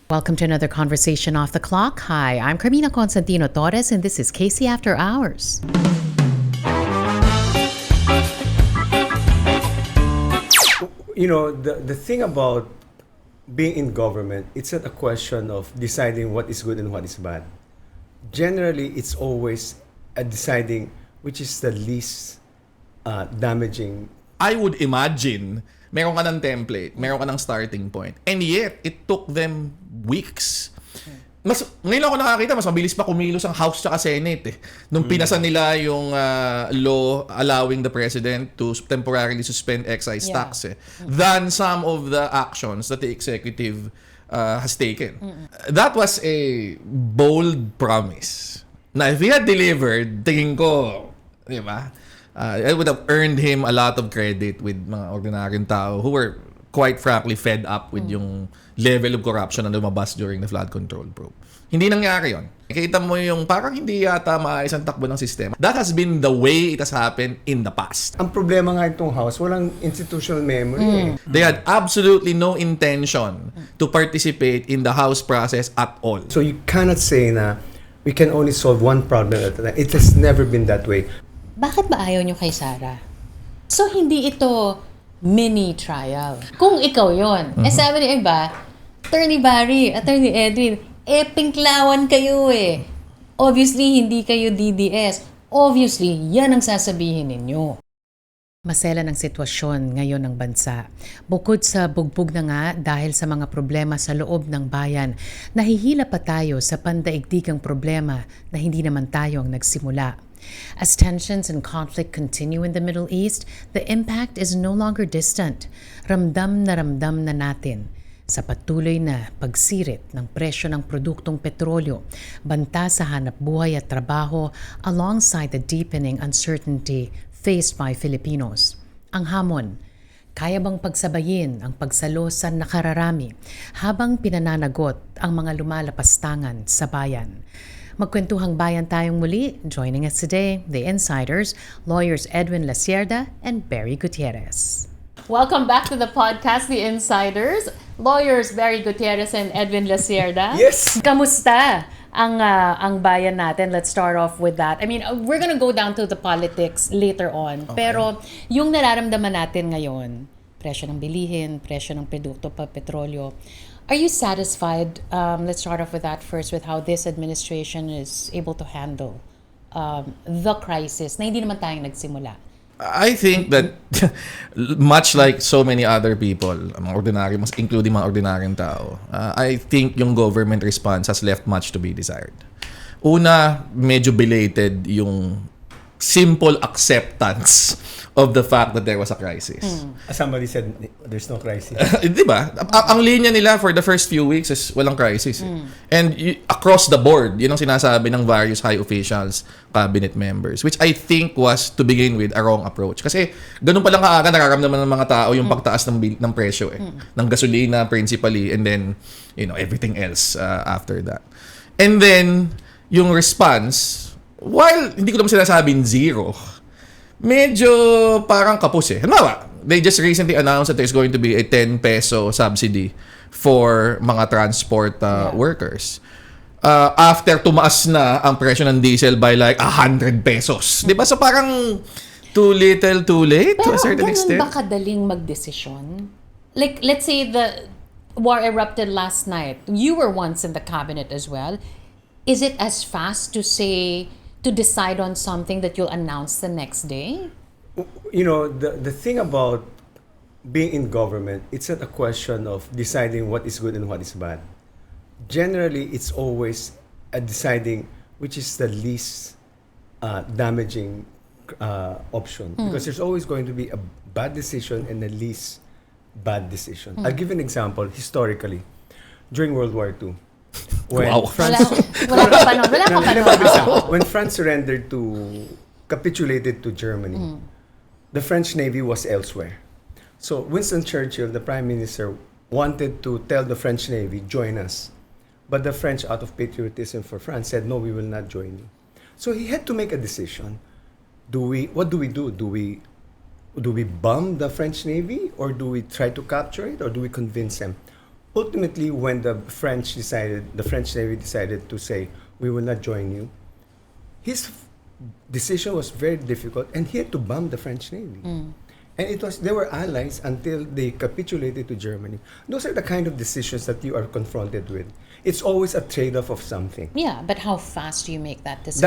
Welcome to another conversation off the clock. Hi, I'm Carmina Constantino Torres, and this is Casey After Hours. You know, the thing about being in government, it's not a question of deciding what is good and what is bad. Generally, it's always deciding which is the least damaging. I would imagine, meron ka ng template, meron ka ng starting point. And yet, it took them weeks. Ngayon ako nakakita, mas mabilis pa kumilos ang House at Senate. Nung pinasa nila yung law allowing the president to temporarily suspend excise tax than some of the actions that the executive has taken. That was a bold promise. Na if he had delivered, tingin ko, di ba? I would have earned him a lot of credit with mga ordinaryong tao who were quite frankly fed up with yung level of corruption na lumabas during the flood control probe. Hindi nangyari yon. Kita mo yung parang hindi yata maayos ang takbo ng sistema. That has been the way it has happened in the past. Ang problema nga itong House, walang institutional memory. They had absolutely no intention to participate in the House process at all. So you cannot say na we can only solve one problem at a time. It has never been that way. Bakit ba ayaw nyo kay Sara? So, hindi ito mini trial. Kung ikaw yon, sabi ni iba, Attorney Barry, Attorney Edwin, pinklawan kayo eh. Obviously, hindi kayo DDS. Obviously, yan ang sasabihin ninyo. Masela ng sitwasyon ngayon ng bansa. Bukod sa bugbog na nga dahil sa mga problema sa loob ng bayan, nahihila pa tayo sa pandaigdigang problema na hindi naman tayo ang nagsimula. As tensions and conflict continue in the Middle East, the impact is no longer distant. Ramdam na natin sa patuloy na pagsirit ng presyo ng produktong petrolyo, banta sa hanap buhay at trabaho alongside the deepening uncertainty faced by Filipinos. Ang hamon, kaya bang pagsabayin ang pagsalo sa nakararami habang pinananagot ang mga lumalapastangan sa bayan? Magkwentuhang bayan tayong muli. Joining us today, the Insiders, lawyers Edwin Lacierda and Barry Gutierrez. Welcome back to the podcast, The Insiders. Lawyers Barry Gutierrez and Edwin Lacierda. Yes! Kamusta ang bayan natin? Let's start off with that. I mean, we're gonna go down to the politics later on. Okay. Pero yung nararamdaman natin ngayon, presyo ng bilihin, presyo ng produkto pa petrolyo, are you satisfied? Let's start off with that first, with how this administration is able to handle the crisis na hindi naman tayong nagsimula. I think that much like so many other people, mga ordinary, including mga ordinaryong tao, I think yung government response has left much to be desired. Una, medyo belated yung simple acceptance of the fact that there was a crisis. Somebody said there's no crisis. Di ba? Ang linya nila for the first few weeks is walang crisis. And across the board, yun ang sinasabi ng various high officials, cabinet members, which I think was, to begin with, a wrong approach. Kasi ganun palang kaaga nararamdaman ng mga tao yung pagtaas ng presyo ng gasolina principally, and then, everything else after that. And then, yung response, while hindi ko naman sinasabing zero, medyo parang kapos eh. Halimbawa, they just recently announced that there's going to be a 10 peso subsidy for mga transport workers. After tumaas na ang presyo ng diesel by like 100 pesos. Di ba? So parang too little, too late to a certain extent. Pero ganun ba kadaling magdesisyon? Like, let's say the war erupted last night. You were once in the cabinet as well. Is it as fast to decide on something that you'll announce the next day? You know, the thing about being in government, it's not a question of deciding what is good and what is bad. Generally, it's always deciding which is the least damaging option. Because there's always going to be a bad decision and a least bad decision. I'll give an example. Historically, during World War II, when when France capitulated to Germany, the French Navy was elsewhere. So Winston Churchill, the Prime Minister, wanted to tell the French Navy, join us. But the French, out of patriotism for France, said, no, we will not join you. So he had to make a decision. What do we do? Do we bomb the French Navy, or do we try to capture it, or do we convince them? ultimately, when the French Navy decided to say, we will not join you, his decision was very difficult, and he had to bomb the French Navy. And they were allies until they capitulated to Germany. Those are the kind of decisions that you are confronted with. It's always a trade-off of something. Yeah, but how fast do you make that decision?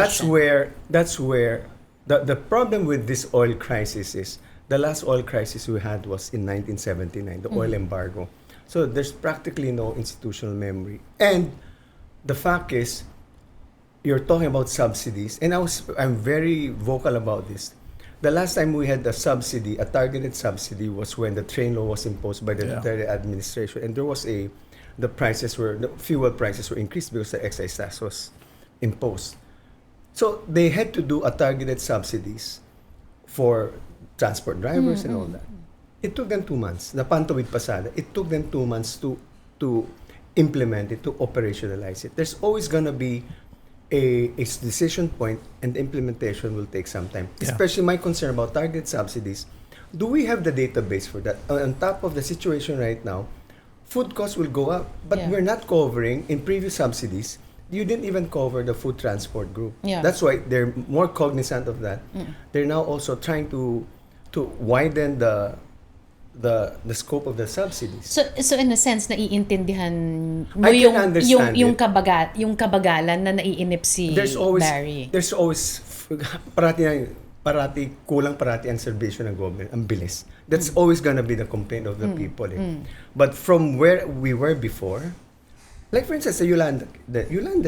That's where the problem with this oil crisis is, the last oil crisis we had was in 1979, the oil embargo. So there's practically no institutional memory. And the fact is, you're talking about subsidies, and I'm very vocal about this. The last time we had a targeted subsidy, was when the train law was imposed by the Duterte administration, and there was the fuel prices were increased because the excise tax was imposed. So they had to do a targeted subsidies for transport drivers and all that. It took them 2 months. Napantawid pasada. It took them 2 months to implement it, to operationalize it. There's always gonna be a decision point, and the implementation will take some time. Yeah. Especially my concern about target subsidies. Do we have the database for that? On top of the situation right now, food costs will go up, but we're not covering, in previous subsidies, you didn't even cover the food transport group. Yeah. That's why they're more cognizant of that. They're now also trying to widen the scope of the subsidies. So in a sense, naiintindihan mo I can understand yung it. yung kabagalan na naiinip si Barry. There's always parati kulang ang serbisyo ng government, ang bilis. That's always gonna be the complaint of the people. But from where we were before, like for instance, the Yolanda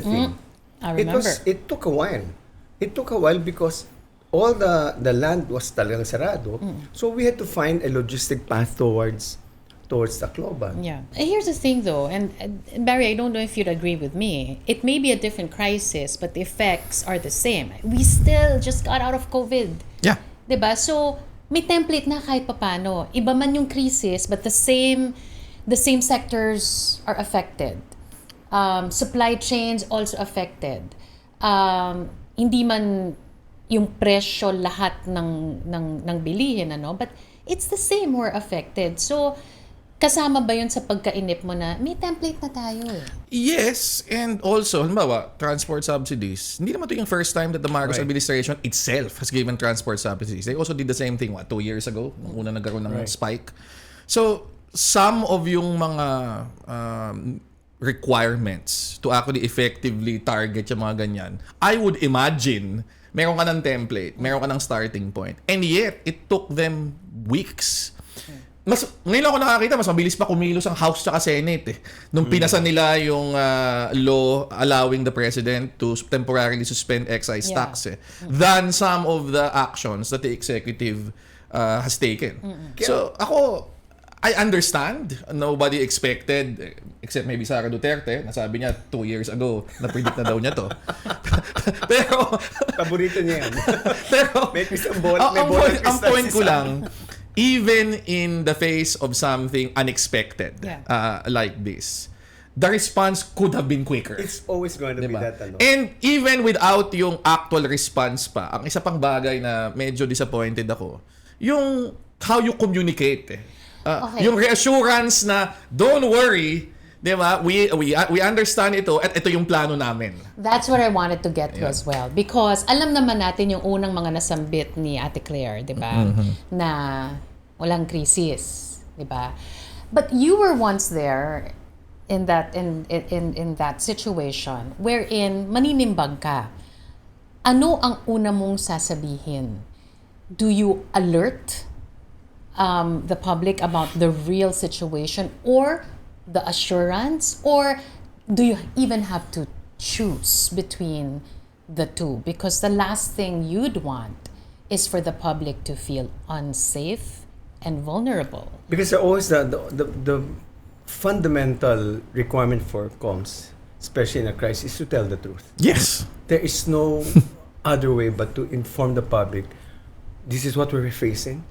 thing. I remember. It took a while. It took a while because all the land was talagang sarado. So we had to find a logistic path towards Tacloban. Yeah. Here's the thing though, and Barry, I don't know if you'd agree with me. It may be a different crisis, but the effects are the same. We still just got out of COVID. Yeah. 'Di ba? So, may template na kahit papano. Iba man yung crisis, but the same sectors are affected. Supply chains also affected. Hindi man yung presyo lahat ng bilihin, but it's the same who are affected. So, kasama ba yun sa pagkainip mo na may template na tayo eh? Yes, and also, halimbawa, transport subsidies. Hindi naman ito yung first time that the Marcos administration itself has given transport subsidies. They also did the same thing, 2 years ago, nung una nagkaroon ng spike. So, some of yung mga requirements to actually effectively target yung mga ganyan, I would imagine, meron ka ng template, meron ka ng starting point. And yet, it took them weeks. Ngayon ako nakakita, mas mabilis pa kumilos ang House tsaka Senate nung pinasa nila yung law allowing the president to temporarily suspend excise tax than some of the actions that the executive has taken. So ako, I understand. Nobody expected, except maybe Sara Duterte, nasabi niya 2 years ago, na-predict na daw niya to. Pero paborito niya yan. Pero may ang point ko lang, even in the face of something unexpected like this, the response could have been quicker. It's always going to be that. And even without yung actual response pa, ang isa pang bagay na medyo disappointed ako, yung how you communicate. Yung reassurance na, don't worry, di ba? We understand ito at ito yung plano namin. That's what I wanted to get to as well. Because alam naman natin yung unang mga nasambit ni Ate Claire, di ba? Na walang krisis, di ba? But you were once there in that situation wherein maninimbag ka. Ano ang una mong sasabihin? Do you alert the public about the real situation or the assurance, or do you even have to choose between the two? Because the last thing you'd want is for the public to feel unsafe and vulnerable. Because there always the fundamental requirement for comms, especially in a crisis, is to tell the truth. Yes. There is no other way but to inform the public, this is what we're facing,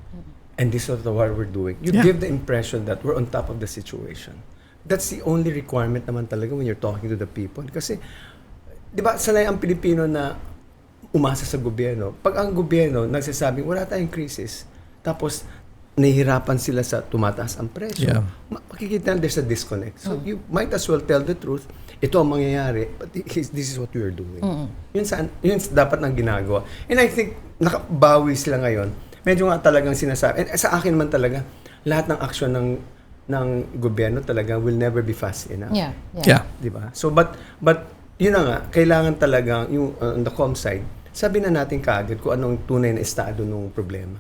and this is what we're doing. You give the impression that we're on top of the situation. That's the only requirement naman talaga when you're talking to the people. Kasi, di ba, sanay ang Pilipino na umasa sa gobyerno. Pag ang gobyerno nagsasabing, wala tayong crisis, tapos nahihirapan sila sa tumataas ang presyo, Yeah. makikita na there's a disconnect. So you might as well tell the truth. Ito ang mangyayari, but this is what we are doing. Yun dapat nang ginagawa. And I think nakabawi sila ngayon. Medyo nga talagang sinasabi. And sa akin man talaga, lahat ng aksyon ng gobyerno talaga will never be fast enough. Yeah. Di ba? So but yun na nga, kailangan talaga yung on the com side, sabi na natin kaagad kung anong tunay na estado ng problema.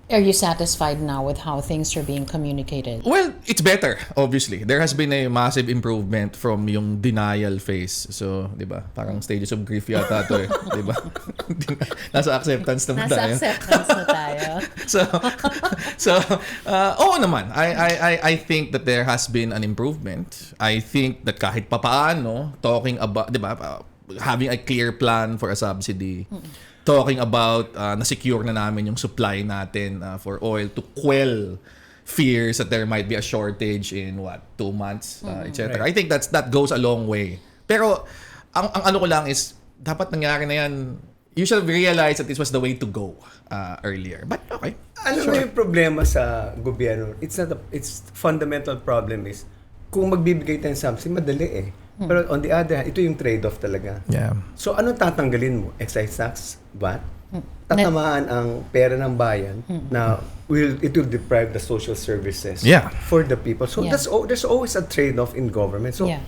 Are you satisfied now with how things are being communicated? Well, it's better, obviously. There has been a massive improvement from yung denial phase. So, di ba? Parang stages of grief yata ito eh. Di ba? Nasa acceptance naman Nasa tayo. acceptance na tayo. Oo naman. I think that there has been an improvement. I think that kahit papaano, talking about, di ba, having a clear plan for a subsidy, talking about na-secure na namin yung supply natin for oil to quell fears that there might be a shortage in 2 months, etc. Right. I think that goes a long way. Pero ang ano ko lang is dapat nangyari na yan. You should realize that this was the way to go earlier. But okay. Ano mo yung problema sa gobyerno? It's fundamental problem is kung magbibigay tayo ng subsidy, madali eh. Pero on the other hand, ito yung trade-off talaga. Yeah. So ano tatanggalin mo? Excise tax? VAT? Tatamaan ang pera ng bayan na it will deprive the social services Yeah. for the people. So Yeah. there's always a trade-off in government. So Yeah.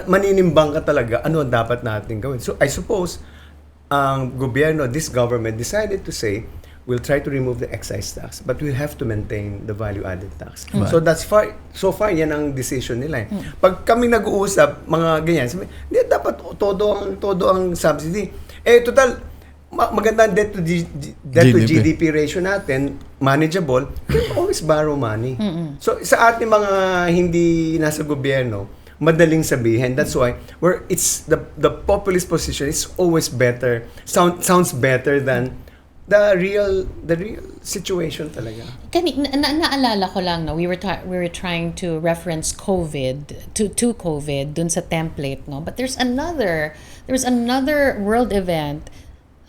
maninimbang ka talaga ano ang dapat natin gawin. So I suppose ang gobyerno, this government decided to say we'll try to remove the excise tax, but we'll have to maintain the value-added tax. So so far, yan ang decision nila. Pag kami nag-uusap, mga ganyan, sabi, hindi, dapat todo ang subsidy. Total, maganda ang debt to GDP ratio natin, manageable, we can always borrow money. So sa ating mga hindi nasa gobyerno, madaling sabihin. That's why it's the populist position is always better, sounds better than the real situation talaga. Naalala ko lang, no, we were trying to reference COVID to COVID dun sa template, no, but there's another world event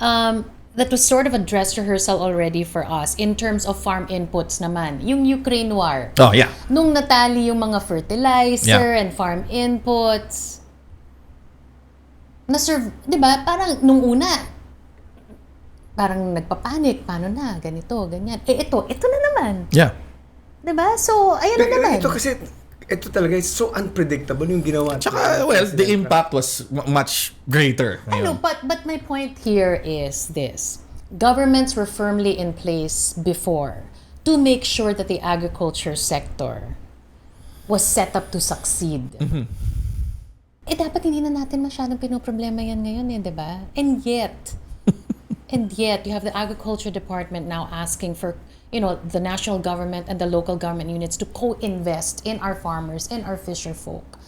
that was sort of a dress rehearsal already for us in terms of farm inputs naman, yung Ukraine war. Oh, yeah. Nung natali yung mga fertilizer and farm inputs, di ba, parang nung una, parang nagpapanik, paano na, ganito, ganyan. Ito na naman. Yeah. Diba? So, ayun na naman. Ito kasi, ito talaga, it's so unpredictable yung ginawa. Tsaka, well, the impact was much greater. I know, but my point here is this. Governments were firmly in place before to make sure that the agriculture sector was set up to succeed. Dapat hindi na natin masyadong pinoproblema yan ngayon di ba? And yet, you have the agriculture department now asking for, the national government and the local government units to co-invest in our farmers and our fisher folk.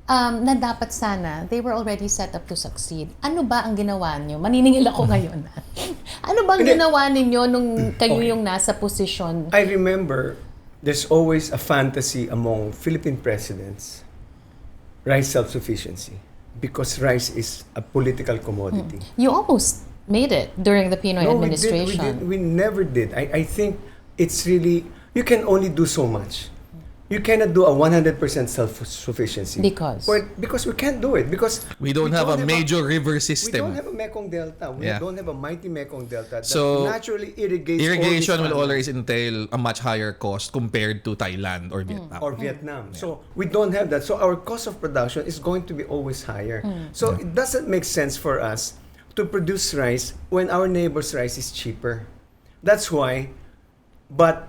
Na dapat sana, they were already set up to succeed. Ano ba ang ginawa nyo? Maniningil ako ngayon. Ano ba ang ginawa ninyo nung kayo yung nasa posisyon? I remember, there's always a fantasy among Philippine presidents, rice self-sufficiency. Because rice is a political commodity. You almost made it during the Pinoy administration. We never did. I think it's really, you can only do so much. You cannot do a 100% self-sufficiency. Because we can't do it. Because we don't have a major river we system. don't have a Mekong Delta. We don't have a mighty Mekong Delta that So, naturally irrigates irrigation all will these always entail a much higher cost compared to Thailand or Vietnam. or Vietnam. So we don't have that. So our cost of production is going to be always higher. So it doesn't make sense for us to produce rice when our neighbor's rice is cheaper. That's why, but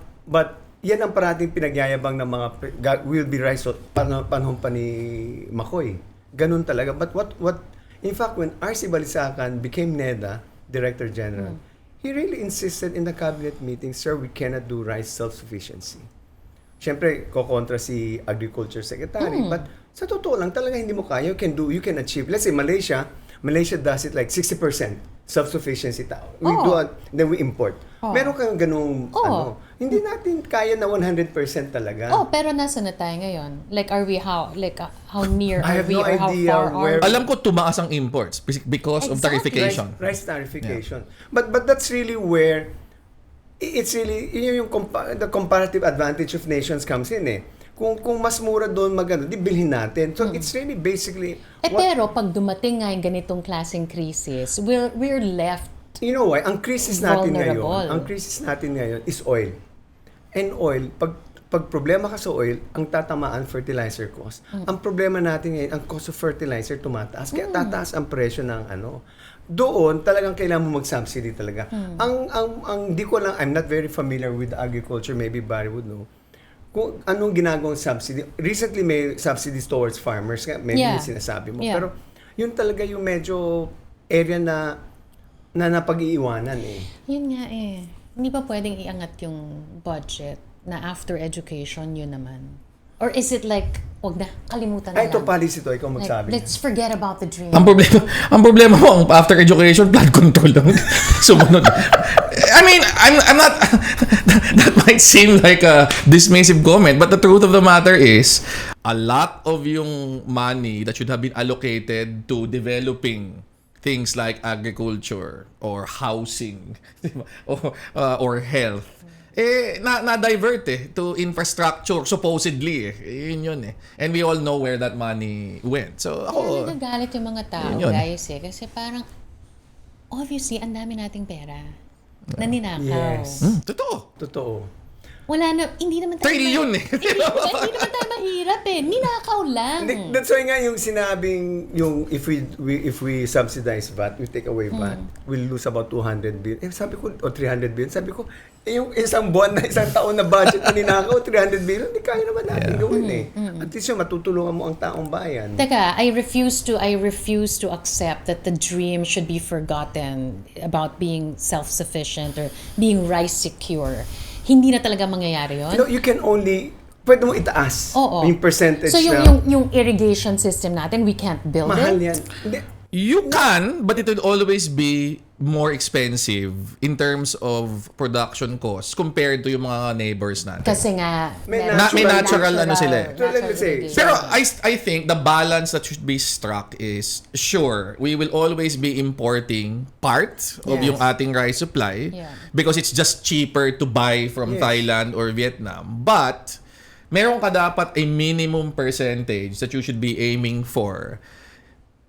yan ang parating pinagyayabang ng mga will be rice panahon pa ni Makoy. Ganun talaga. But what in fact when R.C. Balisacan became NEDA Director General, he really insisted in the cabinet meeting, sir, we cannot do rice self-sufficiency. Siyempre, kokontra si Agriculture Secretary. But sa totoo lang, talaga hindi mo kaya. You can achieve. Let's say Malaysia does it like 60% self-sufficiency. We do it, then we import. Meron kang ganung hindi natin kaya na 100% talaga. pero nasa na tayo ngayon? Like, are we how near I are have we no or how idea far are where- we? Alam ko tumaas ang imports because of Exactly. tarification. Rice tarification. But that's really where it's really, yun yung the comparative advantage of nations comes in eh. Kung mas mura doon magano, di bilhin natin. So it's really basically Pero pag dumating nga yung ganitong klaseng crisis, we're left. you know why? Ang crisis natin Vulnerable. ngayon is oil. And oil, pag problema ka sa oil, ang tatamaan fertilizer cost. Ang problema natin ngayon, ang cost of fertilizer tumataas. Kaya tataas ang presyo ng ano. Doon talagang kailangan mo mag-subsidy talaga. Ang di ko lang, I'm not very familiar with agriculture, maybe Barry would know. Kung anong ginagawang subsidy. Recently may subsidies towards farmers, maybe yung sinasabi mo. Yeah. Pero yun talaga yung medyo area na napag-iiwanan eh. Yun nga eh. Hindi ba pwedeng iangat yung budget na after education yun naman? Or is it like, wag na, kalimutan na Ay, ito lang. policy to, ikaw Like, magsabi. let's forget about the dream. Ang problema mo, ang after education, flood control lang. Sumunod. I mean, I'm not, that might seem like a dismissive comment, but the truth of the matter is, a lot of yung money that should have been allocated to developing things like agriculture or housing or health, na-divert to infrastructure, supposedly yun eh. And we all know where that money went. So, Kaya nagagalit yung mga tao, Yun. guys eh. Kasi parang, obviously, ang dami nating pera na ninakaw. Yes. Totoo. Wala na, hindi naman tayo Trillion eh. hindi naman tayo mahirap eh. Ninakaw lang. That's why nga yung sinabing yung if we subsidize VAT, we take away VAT, we'll lose about 200 billion. Sabi ko, o 300 billion. Sabi ko, yung isang buwan na, isang taon na budget na ninakaw, 300 billion, hindi kaya naman natin gawin eh. At least yung matutulungan mo ang taong bayan. Teka, I refuse to accept that the dream should be forgotten about being self-sufficient or being rice secure. Hindi na talaga mangyayari yun. You know, you can only, pwede mo itaas Oo. yung percentage So na yung irrigation system natin, we can't build mahal it? yan. Hindi. You can, but it would always be more expensive in terms of production costs compared to yung mga neighbors natin. Kasi nga, May may natural ano sila eh. So, let me say, irrigation. Pero I think the balance that should be struck is, sure, we will always be importing part of Yes. yung ating rice supply Yeah. because it's just cheaper to buy from Yes. Thailand or Vietnam. But, meron ka dapat a minimum percentage that you should be aiming for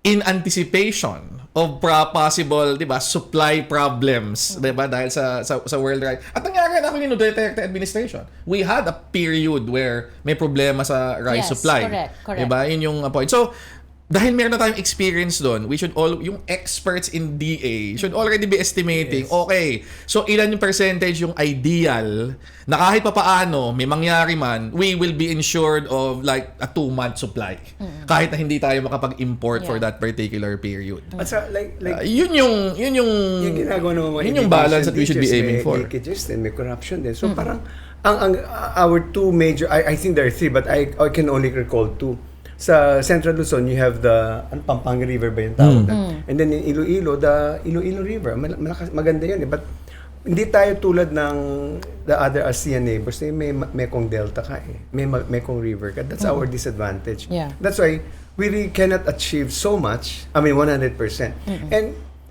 in anticipation of possible, 'di ba, supply problems, 'di ba, dahil sa world right. At nangyari na actually no Duterte administration. We had a period where may problema sa rice Yes, supply. correct. 'Di ba? Yun yung point. So, dahil meron na tayong experience doon, we should yung experts in DA should already be estimating, okay, so ilan yung percentage yung ideal na kahit papaano may mangyari man, we will be insured of like a 2-month supply. Kahit na hindi tayo makapag-import for Yeah. that particular period. at sa, like Yun yung yung ginagawa ng mga yun yung balance that we should be irrigation aiming ditches, for. May leakages din, may corruption din. So parang our two major, I think there are three, but I can only recall two. Sa Central Luzon, you have the Pampanga River ba yung tawag na? And then in Iloilo, the Iloilo River. Maganda yun eh. But hindi tayo tulad ng the other ASEAN neighbors. May Mekong Delta ka eh. May Mekong River ka. That's our disadvantage. Yeah. That's why we really cannot achieve so much. I mean, 100%.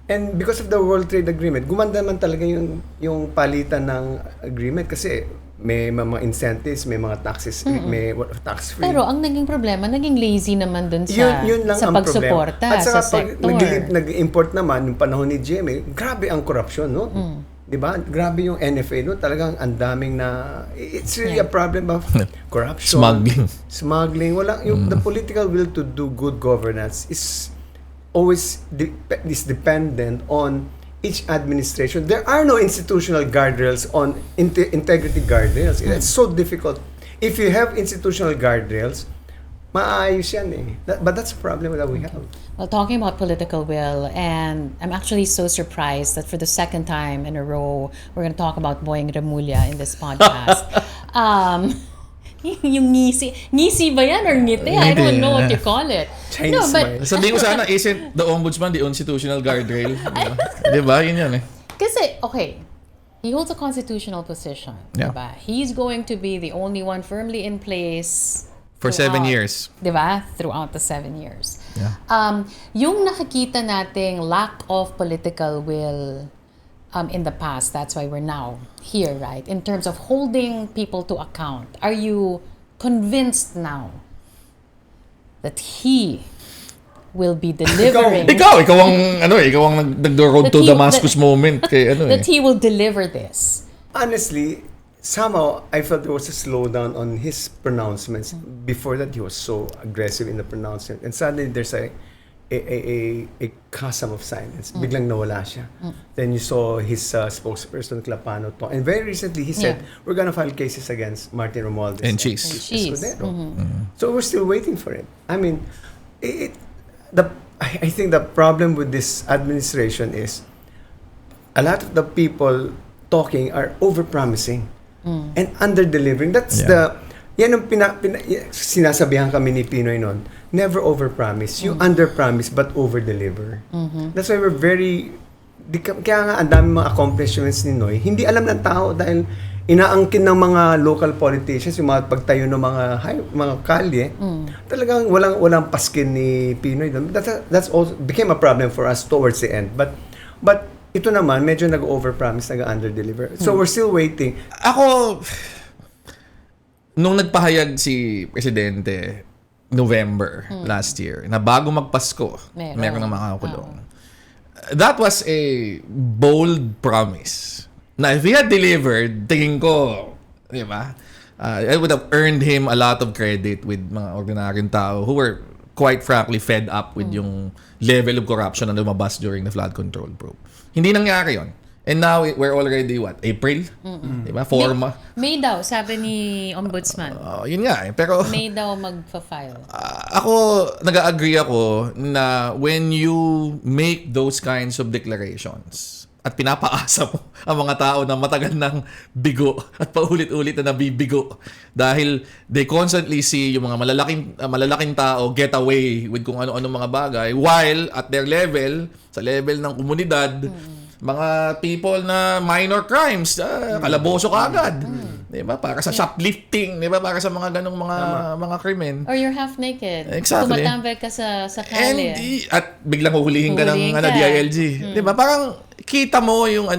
And because of the World Trade Agreement, gumanda man talaga yung palitan ng agreement kasi may mga incentives, may mga taxes, may tax-free. pero ang naging problema, naging lazy naman dun sa Yun lang sa ang pagsuporta problema. At sa saka pag sector. nag-import naman, yung panahon ni GMA, grabe ang corruption, no? Di ba? Grabe yung NFA, no? Talagang ang daming na... It's really a problem of corruption. Smuggling. The political will to do good governance is always dependent on each administration. There are no institutional guardrails on integrity guardrails. It's so difficult. If you have institutional guardrails, maayos yan eh. But that's a problem that we have. Well, talking about political will, and I'm actually so surprised that for the second time in a row, we're going to talk about Boyeng Remulla in this podcast. Yung ngisi ba yan or ngiti? I don't know what you call it. Chinese smile. Sabihin ko sana, isn't the ombudsman the constitutional guardrail? Di ba? Yun yan eh. Kasi, okay, he holds a constitutional position. Yeah. Diba? He's going to be the only one firmly in place For 7 throughout, years. Diba? Throughout the 7 years. Yeah. Yung nakikita nating lack of political will in the past. That's why we're now here, right? In terms of holding people to account, are you convinced now that he will be delivering? Ikaw ang nag-road to That he- Damascus moment kay That he will deliver this. Honestly, somehow I felt there was a slowdown on his pronouncements. Before that, he was so aggressive in the pronouncement, and suddenly there's a chasm of silence. Biglang nawala siya. Then you saw his spokesperson Clapano talk, and very recently he said, Yeah. "We're gonna file cases against Martin Romualdez And Cheese. Escudero." So we're still waiting for it. I mean, I think the problem with this administration is a lot of the people talking are over-promising and under-delivering. That's yan ang sinasabihan kami ni Pinoy noon. Never over-promise. You under-promise but over-deliver. That's why we're kaya nga ang dami mga accomplishments ni Noy. Hindi alam ng tao dahil inaangkin ng mga local politicians yung mga pagtayo ng mga kalye. Talagang walang paskin ni Pinoy doon. That's also became a problem for us towards the end. But ito naman medyo nag-overpromise, nag-underdeliver. So we're still waiting. Ako, nung nagpahayag si Presidente November last year, na bago magpasko, meron ng makakulong. That was a bold promise. Na if he had delivered, tingin ko, di ba? I would have earned him a lot of credit with mga ordinaryong tao who were quite frankly fed up with yung level of corruption na lumabas during the flood control probe. Hindi nangyari yon. And now, we're already, April? Diba? May daw, sabi ni Ombudsman. Yun nga eh. Pero, May daw magpa-file. ako, nag-agree ako na when you make those kinds of declarations at pinapaasa mo ang mga tao na matagal ng bigo at paulit-ulit na nabibigo dahil they constantly see yung mga malalaking tao get away with kung ano-ano mga bagay while at their level, sa level ng komunidad, mga people na minor crimes, kalaboso ka agad. Diba? Para sa shoplifting, diba? Para sa mga ganong mga krimen. Or you're half naked. Exactly. Tumatambay ka sa kalye. At biglang huhulihin ka ng DILG. Diba? Parang kita mo yung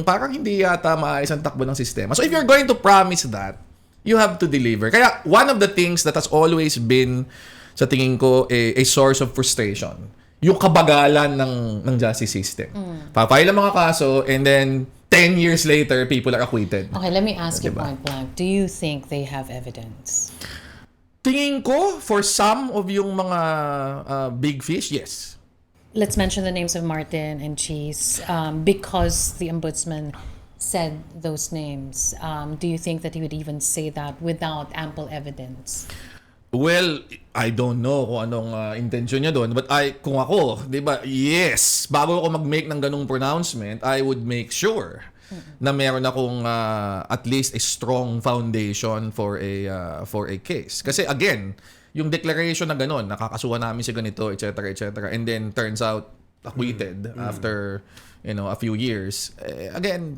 parang hindi yata maayos ang takbo ng sistema. So if you're going to promise that, you have to deliver. Kaya one of the things that has always been, sa tingin ko, a source of frustration, yung kabagalan ng justice system. Papile ang mga kaso and then 10 years later, people are acquitted. Okay, let me ask you point blank. Do you think they have evidence? Tingin ko, for some of yung mga big fish, yes. Let's mention the names of Martin and Cheese because the ombudsman said those names. Do you think that he would even say that without ample evidence? Well, I don't know kung anong intention niya doon. But kung ako, di ba, yes, bago ako mag-make ng ganung pronouncement, I would make sure na meron akong at least a strong foundation for a case. Kasi again, yung declaration na ganun, nakakasuhan namin si ganito, etc., etc., and then turns out acquitted after a few years. Again,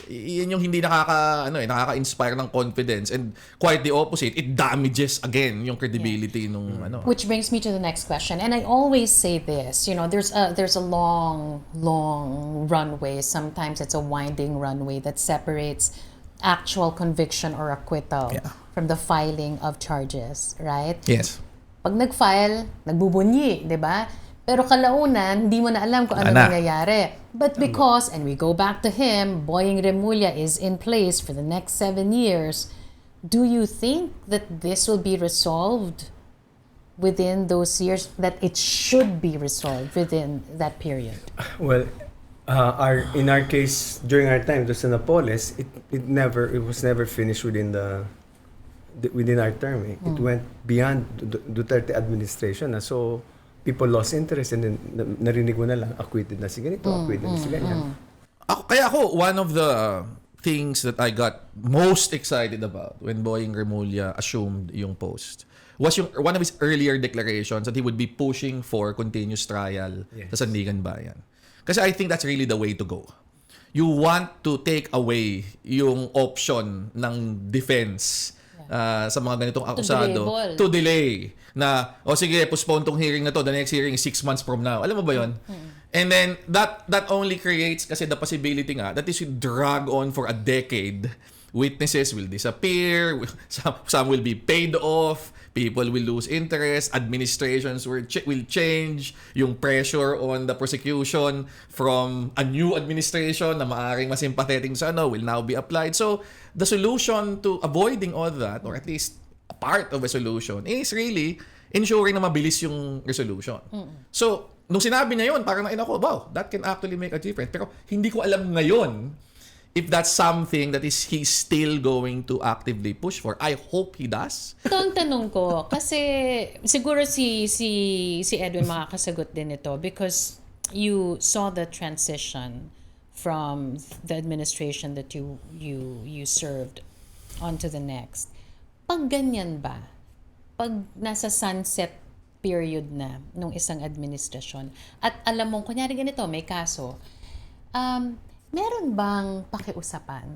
yan yung hindi nakaka-inspire ng confidence, and quite the opposite, it damages again yung credibility nung Which brings me to the next question, and I always say this, there's a long runway. Sometimes it's a winding runway that separates actual conviction or acquittal from the filing of charges, right? Yes. Pag nag-file, nagbubunyi, di ba? Pero kalaunan, hindi mo na alam kung ano nangyayari. But because, and we go back to him, Boying Remulla is in place for the next 7 years, do you think that this will be resolved within those years, that it should be resolved within that period? Well, in our case, during our time, the Napoles, it was never finished within our term. It went beyond the Duterte administration. So people lost interest, and then narinig mo na lang, acquitted na si ganito, acquitted na si ganyan. Kaya ako, one of the things that I got most excited about when Boying Remulla assumed yung post was one of his earlier declarations that he would be pushing for continuous trial sa Sandigan Bayan. Kasi I think that's really the way to go. You want to take away yung option ng defense sa mga ganitong akusado to delay na sige, postpone tong hearing na to, the next hearing is 6 months from now. Alam mo ba yon? And then that only creates kasi the possibility nga that this will drag on for a decade. Witnesses will disappear, some will be paid off, people will lose interest, administrations will change, yung pressure on the prosecution from a new administration na maaring mas sympathetic sa will now be applied. So the solution to avoiding all that, or at least a part of a solution, is really ensuring na mabilis yung resolution. So nung sinabi niya yun, parang nain ako, wow, that can actually make a difference. Pero hindi ko alam ngayon if that's something that he's still going to actively push for. I hope he does. Ito ang tanong ko, kasi siguro si Edwin makakasagot din ito because you saw the transition from the administration that you served onto the next. Pag ganyan ba, pag nasa sunset period na nung isang administrasyon at alam mong, kunyari ganito, may kaso, meron bang pakiusapan?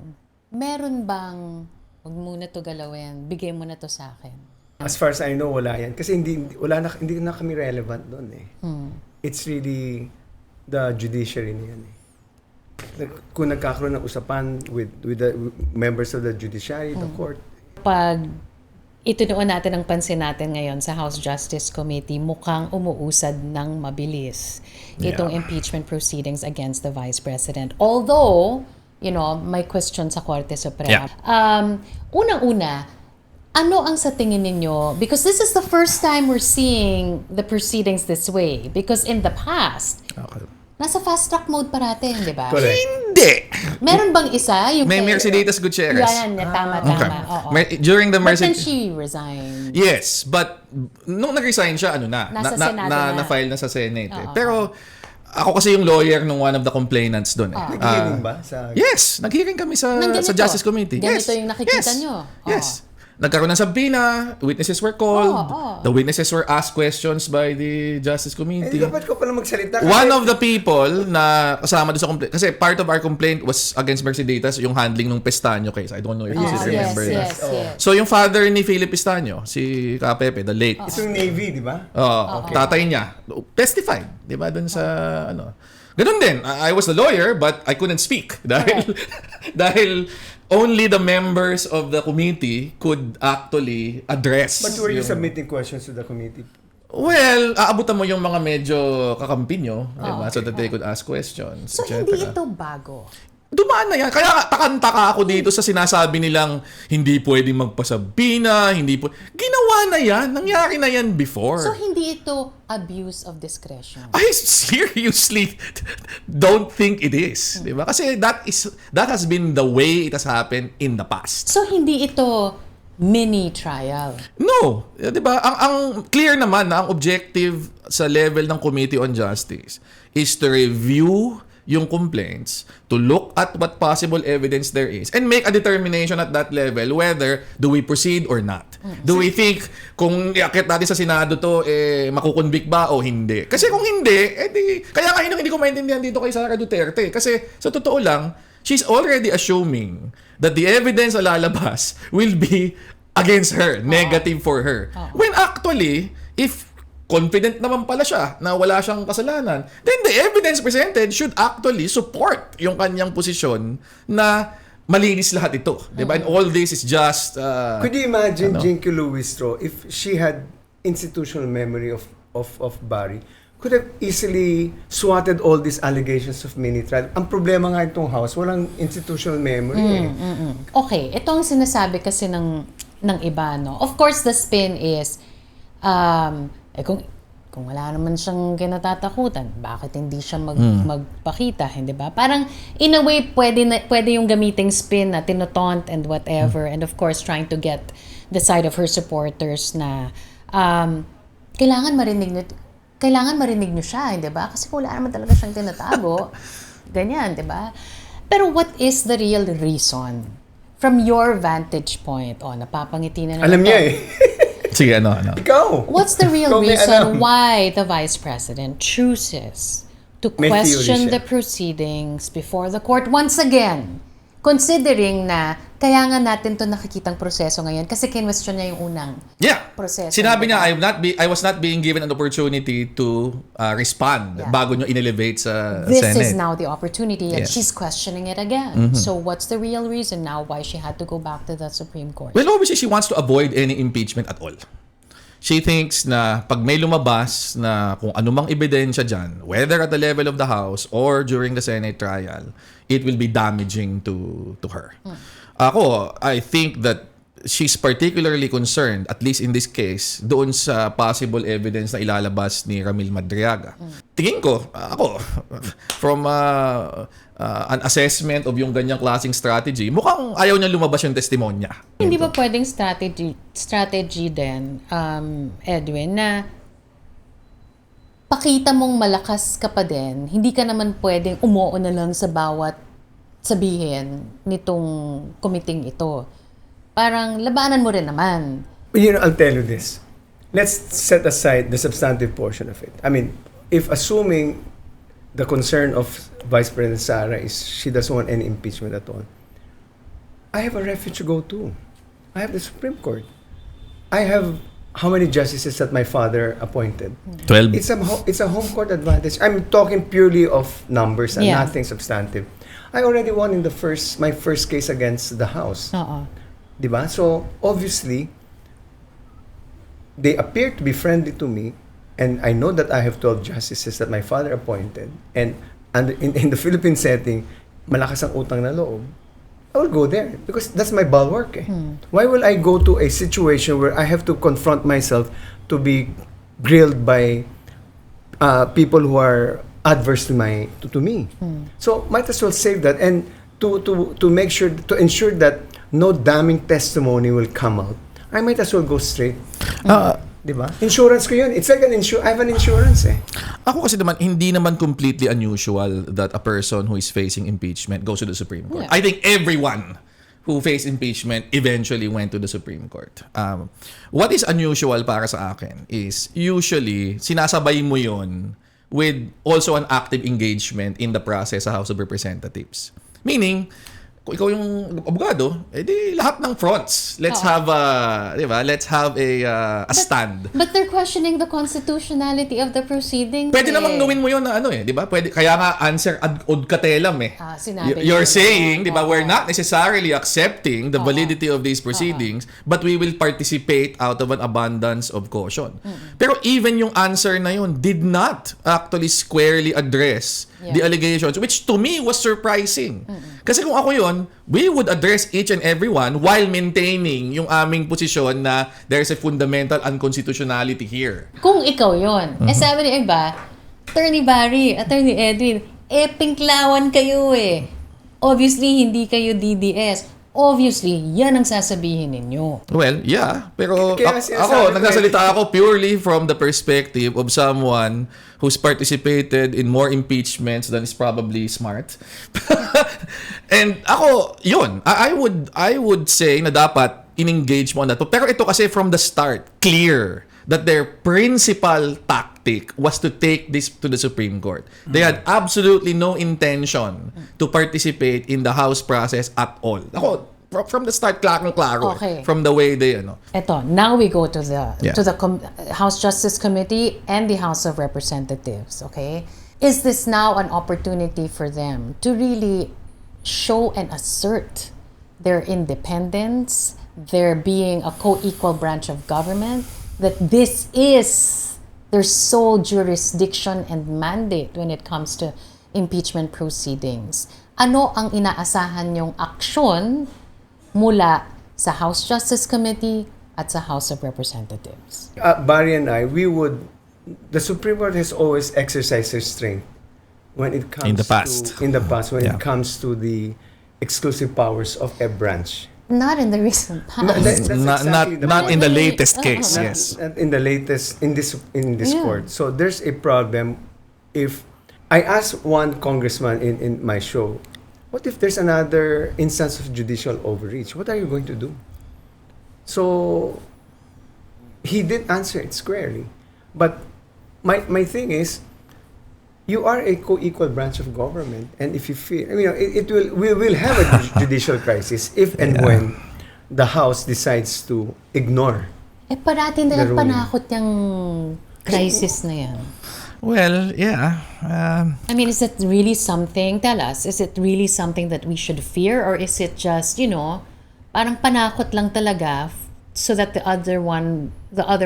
Meron bang, wag muna to galawin, bigay mo na to sa akin? As far as I know, wala yan. Kasi hindi na kami relevant doon eh. It's really the judiciary na yan eh. Kung nagkakaroon ng usapan with the members of the judiciary, the court. Pag itunoon natin ang pansin natin ngayon sa House Justice Committee, mukhang umuusad ng mabilis itong impeachment proceedings against the Vice President. Although, may question sa Korte Suprema. Unang-una, ano ang sa tingin ninyo? Because this is the first time we're seeing the proceedings this way. Because in the past, nasa fast track mode parating, di ba? Correct. Hindi! Meron bang isa? Yung May Mercedes Gutierrez. Yan, tama. Oo. During the But then Mercedes... she resigned. Yes, but nung nag-resign siya, Nasa Senado na. na-file na sa Senate. Pero ako kasi yung lawyer nung one of the complainants doon. Nag-hearing ba? Yes, nag-hearing kami sa Justice Committee. Ganito yung nakikita yes. nyo. Yes. Nagkaroon ng sabina, witnesses were called, the witnesses were asked questions by the Justice Committee. Dapat ko pala magsalita. One of the people na kasama doon sa complaint, kasi part of our complaint was against Mercedes, yung handling ng Pestaño case. I don't know if you still remember that. Yes. So yung father ni Philip Pestaño, si Kapepe, the late. It's yung Navy, di ba? Tatay niya, testified, di ba, doon sa Ganun din. I was the lawyer, but I couldn't speak dahil only the members of the committee could actually address. But were you submitting questions to the committee? Well, aabutan mo yung mga medyo kakampi nyo, diba? So that they could ask questions. So, hindi ito bago? Dumaan na yan. Kaya takanta ako dito sa sinasabi nilang hindi pwedeng magpasabina, ginawa na yan. Nangyari na yan before. So, hindi ito abuse of discretion? I seriously don't think it is. Diba? Kasi that has been the way it has happened in the past. So, hindi ito mini trial? No. Diba? Ang clear naman na ang objective sa level ng Committee on Justice is to review yung complaints, to look at what possible evidence there is, and make a determination at that level whether do we proceed or not. Do we think kung iakit natin sa Senado to, makukonvict ba o hindi? Kasi kung hindi, kaya nga hindi ko maintindihan dito kay Sara Duterte. Kasi sa totoo lang, she's already assuming that the evidence na lalabas will be against her, negative for her. When actually, if confident naman pala siya na wala siyang kasalanan, then the evidence presented should actually support yung kanyang posisyon na malinis lahat ito. Diba? And all this is just... Could you imagine Jinky Luistro, if she had institutional memory of Barry, could have easily swatted all these allegations of mini trial. Ang problema nga itong house, walang institutional memory. Okay, ito ang sinasabi kasi ng iba, no? Of course, the spin is... kung wala naman siyang kinatatakutan, bakit hindi siya magpakita, hindi ba? Parang, in a way, pwede yung gamiting spin na tinotaunt and whatever, and of course, trying to get the side of her supporters na kailangan marinig nyo siya, hindi ba? Kasi wala naman talaga siyang tinatago. Ganyan, di ba? Pero what is the real reason? From your vantage point, napapangiti na Alam niya eh. Sige, ano? Ikaw! What's the real reason why the Vice President chooses to question the proceedings before the court once again? Considering na kaya nga natin to nakikitang proseso ngayon kasi kinwestiyon niya yung unang Yeah. proseso. Sinabi niya, I was not being given an opportunity to respond bago nyo inelevate sa This Senate. is now the opportunity and Yes. she's questioning it again. So what's the real reason now why she had to go back to the Supreme Court? Well, obviously, she wants to avoid any impeachment at all. She thinks na pag may lumabas na kung anumang ebidensya dyan, whether at the level of the House or during the Senate trial, it will be damaging to her. Ako, I think that she's particularly concerned, at least in this case, doon sa possible evidence na ilalabas ni Ramil Madriaga. Tingin ko, ako, from an assessment of yung ganyang klaseng strategy, mukhang ayaw niya lumabas yung testimonya. Hindi ba pwedeng strategy din, Edwin, na pakita mong malakas ka pa din, hindi ka naman pwedeng umuo na lang sa bawat sabihin nitong committing ito. Parang labanan mo rin naman. I'll tell you this. Let's set aside the substantive portion of it. I mean, if assuming the concern of Vice President Sara is she doesn't want any impeachment at all, I have a refuge to go to. I have the Supreme Court. I have how many justices that my father appointed? 12. It's a home court advantage. I'm talking purely of numbers and nothing substantive. I already won in my first case against the House. Oo. Diba? So, obviously, they appear to be friendly to me, and I know that I have 12 justices that my father appointed, and in the Philippine setting, malakas ang utang na loob, I will go there because that's my bulwark. Why will I go to a situation where I have to confront myself to be grilled by people who are adverse to me? So, might as well save that and to make sure, to ensure that no damning testimony will come out, I might as well go straight. Diba? Insurance ko yun. It's like I have an insurance eh. Ako kasi naman, hindi naman completely unusual that a person who is facing impeachment goes to the Supreme Court. Yeah. I think everyone who faced impeachment eventually went to the Supreme Court. What is unusual para sa akin is usually sinasabay mo yon with also an active engagement in the process sa House of Representatives. Meaning, kung ikaw yung abogado, edi lahat ng fronts. Let's have let's have a stand. But they're questioning the constitutionality of the proceedings. Pwede namang gawin mo yun na di ba? Pwede, kaya nga answer ad cautela eh. Sinabi You're nila. saying, di ba, we're not necessarily accepting the validity of these proceedings, but we will participate out of an abundance of caution. Pero even yung answer na yun did not actually squarely address the allegations, which to me was surprising. Kasi kung ako yun, we would address each and every one while maintaining yung aming posisyon na there's a fundamental unconstitutionality here. Kung ikaw yun, sabi ni iba, Attorney Barry, Attorney Edwin, pinklawan kayo eh. Obviously, hindi kayo DDS. Obviously, yan ang sasabihin ninyo. Well, yeah. Pero Kaya ako, nagsasalita ako purely from the perspective of someone who's participated in more impeachments than is probably smart. And ako, yun. I would say na dapat in-engage mo na to. Pero ito kasi from the start, clear that their principal tactic was to take this to the Supreme Court. They had absolutely no intention to participate in the House process at all. Ako, from the start, klaro-klaro. Okay. From the way they, Eto, now we go to the Yeah. House Justice Committee and the House of Representatives, okay? Is this now an opportunity for them to really show and assert their independence, their being a co-equal branch of government, that this is their sole jurisdiction and mandate when it comes to impeachment proceedings? Ano ang inaasahan yung aksyon mula sa House Justice Committee at sa House of Representatives? Barry and I, the Supreme Court has always exercised restraint when it comes In the past. when it comes to the exclusive powers of a branch. Not in the recent past. That's exactly the not point. in the latest case, Not- yes. not in the latest in this Yeah. court. So there's a problem. If I asked one congressman in my show, what if there's another instance of judicial overreach? What are you going to do? So he did answer it squarely, but my thing is, you are a co-equal branch of government, and if you feel, we will have a judicial crisis if and when the House decides to ignore. Parati na lang The ruling. panakot yung crisis na yan. Well, yeah. I mean, is it really something, tell us, is it really something that we should fear, or is it just, parang panakot lang talaga so that the other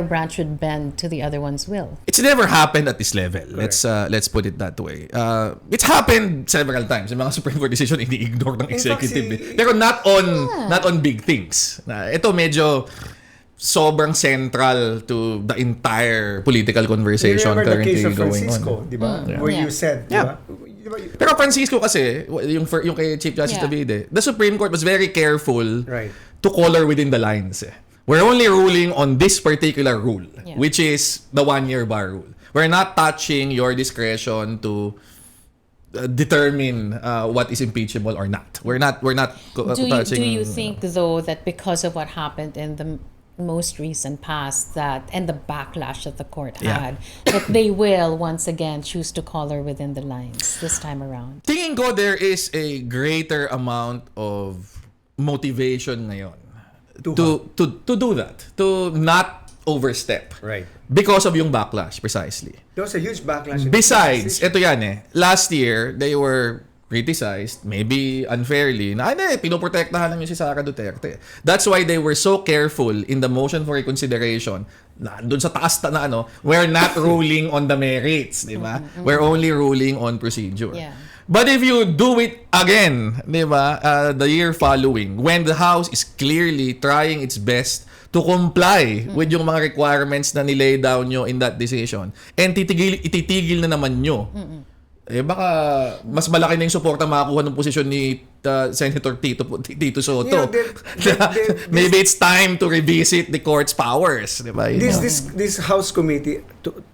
branch would bend to the other one's will? It's never happened at this level. Let's put it that way. It's happened several times. Yung mga Supreme Court decision ini-ignore ng executive. Pero not on big things. Ito medyo sobrang central to the entire political conversation You remember the currently case of going Francisco, on. di ba? Yeah. Where Yeah. you said, di Yeah. ba? Pero Francisco kasi, yung kay Chief Justice Yeah. Davide, the Supreme Court was very careful Right. to color within the lines. We're only ruling on this particular rule, Yeah. which is the 1-year bar rule. We're not touching your discretion to determine what is impeachable or not. We're not touching. Do you think, though, that because of what happened in the most recent past, and the backlash that the court had, that they will once again choose to color within the lines this time around? Tingin ko there is a greater amount of motivation ngayon to do that, to not overstep. Right. Because of yung backlash, precisely. There was a huge backlash. in Besides, the ito yan last year, they were criticized, maybe unfairly, na pinoprotektahan lang yung si Sara Duterte. That's why they were so careful in the motion for reconsideration, na doon sa taas na we're not ruling on the merits, di ba? We're only ruling on procedure. Yeah. But if you do it again, di ba, the year following, when the House is clearly trying its best to comply with yung mga requirements na nilay down nyo in that decision, and ititigil na naman nyo, baka mas malaki na yung suporta makakuha ng posisyon ni Senator Tito Soto. Maybe it's time to revisit the court's powers. Diba? This House committee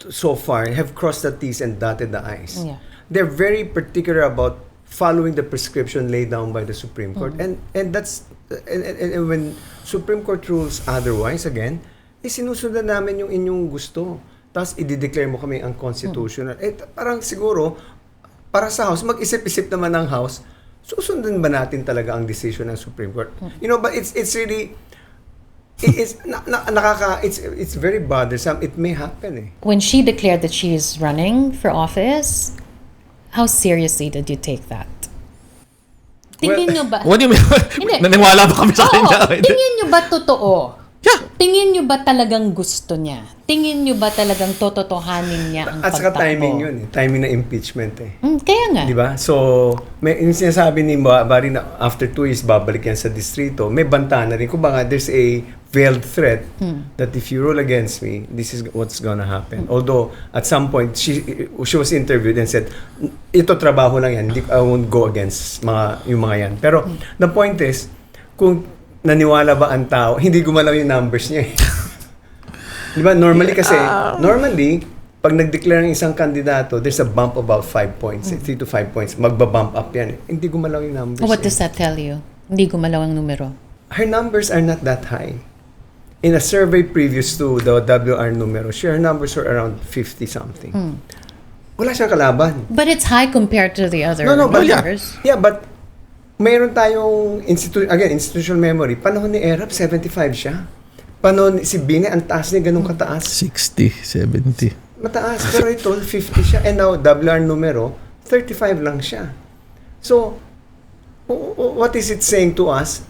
so far have crossed the T's and dotted the I's. Yeah. They're very particular about following the prescription laid down by the Supreme Court, and that's and when Supreme Court rules otherwise, again, sinusundan namin yung inyong gusto. Tapos i-declare mo kami unconstitutional. Parang siguro para sa House, mag-isip-isip naman ng House, susundan ba natin talaga ang decision ng Supreme Court? But it's really it's very bothersome. It may happen. When she declared that she is running for office, how seriously did you take that? Tingin nyo ba? What do you mean? Hindi. Naniwala ba kami sa kanya? Tingin nyo ba totoo? Yeah. Tingin nyo ba talagang gusto niya? Tingin nyo ba talagang tototohanin niya ang At saka pagtakbo? timing yun. Timing na impeachment Kaya nga. Di ba? So, yung sinasabi ni Barry na after 2 years babalik yan sa distrito, may banta na rin. Kung baka there's a veiled threat that if you rule against me, this is what's gonna happen. Although, at some point, she was interviewed and said, ito trabaho lang yan, I won't go against yung mga yan. Pero, the point is, kung naniwala ba ang tao, hindi gumalaw yung numbers niya. Di ba? Normally kasi, pag nag-declare ng isang kandidato, there's a bump about 5 points, 3 to 5 points. Magbabump up yan. Hindi gumalaw yung numbers What niya. does that tell you? Hindi gumalaw ang numero. Her numbers are not that high. In a survey previous to the WR numero, her numbers were around 50-something. Wala siyang kalaban. But it's high compared to the other But numbers. yeah, but mayroon tayong institutional memory. Panahon ni Erap, 75 siya. Panahon si Bine, ang taas niya, ganun kataas. 60, 70. Mataas. Pero ito, 50 siya. And now, WR numero, 35 lang siya. So, what is it saying to us?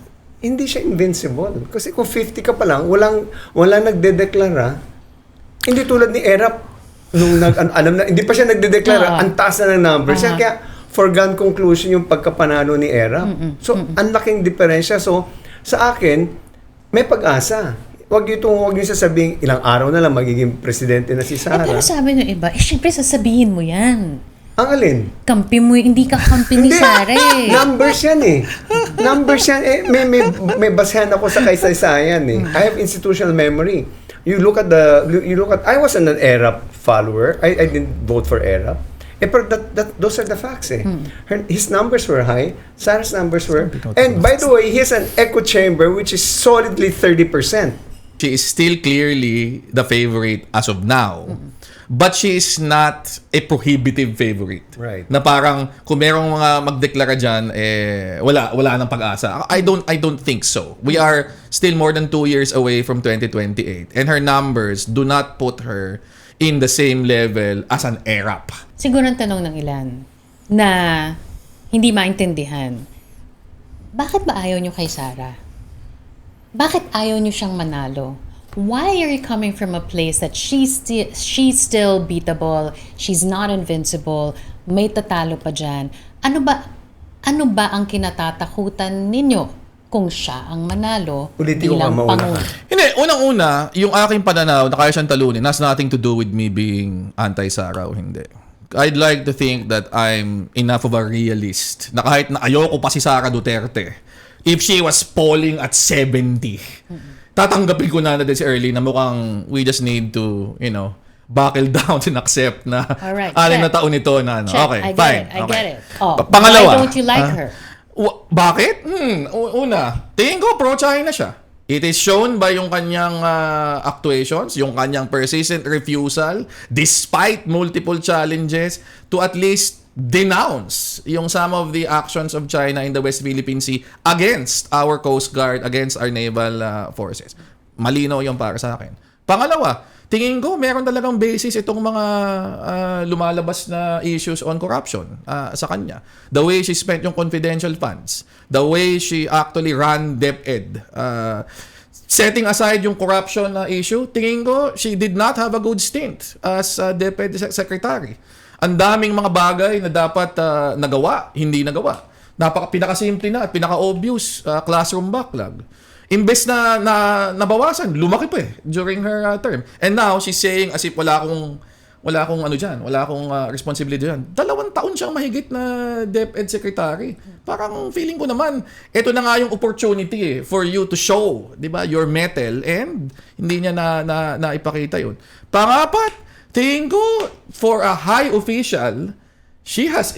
Hindi siya invincible. Kasi kung 50 ka pa lang, walang nagdedeklara. Hindi tulad ni Erap, nung alam na, hindi pa siya nagdedeklara, ang taas na ng numbers. Kaya, foregone conclusion yung pagkapanalo ni Erap. So, ang laking diferensya. So, sa akin, may pag-asa. Huwag niyo sasabihin, ilang araw na lang magiging presidente na si Sara. Pero sabi ng iba, syempre sasabihin mo yan. Ang alin? Kampi mo, hindi ka kampi ni Sara eh. Numbers yan Numbers yan may basehan ako sa kaysaysayan I have institutional memory. You look at I was an Erap follower. I didn't vote for Erap. Pero those are the facts His numbers were high. Sara's numbers were. And by the way, he has an echo chamber which is solidly 30%. She is still clearly the favorite as of now. But she is not a prohibitive favorite. Right. Na parang kung merong mga magdeklara dyan, wala nang pag-asa. I don't think so. We are still more than 2 years away from 2028. And her numbers do not put her in the same level as an ERAP. Siguro ang tanong ng ilan na hindi maintindihan, bakit ba ayaw nyo kay Sara? Bakit ayaw nyo siyang manalo? Why are you coming from a place that she's still beatable, she's not invincible, may tatalo pa dyan? Ano ba ang kinatatakutan ninyo kung siya ang manalo Politiko bilang ka, mauna Pangulo? ka. Hindi, unang-una, yung aking pananaw na kaya siyang talunin has nothing to do with me being anti-Sara o hindi. I'd like to think that I'm enough of a realist na kahit na ayoko pa si Sara Duterte, if she was polling at 70, tatanggapin ko na din si Early na mukhang we just need to, buckle down and accept na Alright, 6 na check. taon ito na ano. Check, Okay, I get fine. it, I Okay. get it. Oh, Pangalawa. why don't you like her? Bakit? Una, tingin ko pro-China siya. It is shown by yung kanyang actuations, yung kanyang persistent refusal, despite multiple challenges, to at least denounce yung some of the actions of China in the West Philippine Sea against our Coast Guard, against our naval forces. Malinaw yung para sa akin. Pangalawa, tingin ko meron talagang basis itong mga lumalabas na issues on corruption sa kanya. The way she spent yung confidential funds, the way she actually ran DepEd, setting aside yung corruption na issue, tingin ko she did not have a good stint as DepEd secretary. Ang daming mga bagay na dapat nagawa, hindi nagawa. Pinakasimple na at pinaka-obvious, classroom backlog. Imbes na nabawasan, lumaki pa during her term. And now, she's saying as if wala akong responsibility dyan. 2 taon siyang mahigit na DepEd secretary. Parang feeling ko naman, ito na nga yung opportunity for you to show, di ba, your mettle, and hindi niya na ipakita yun. Pangapat, tingin ko, for a high official, she has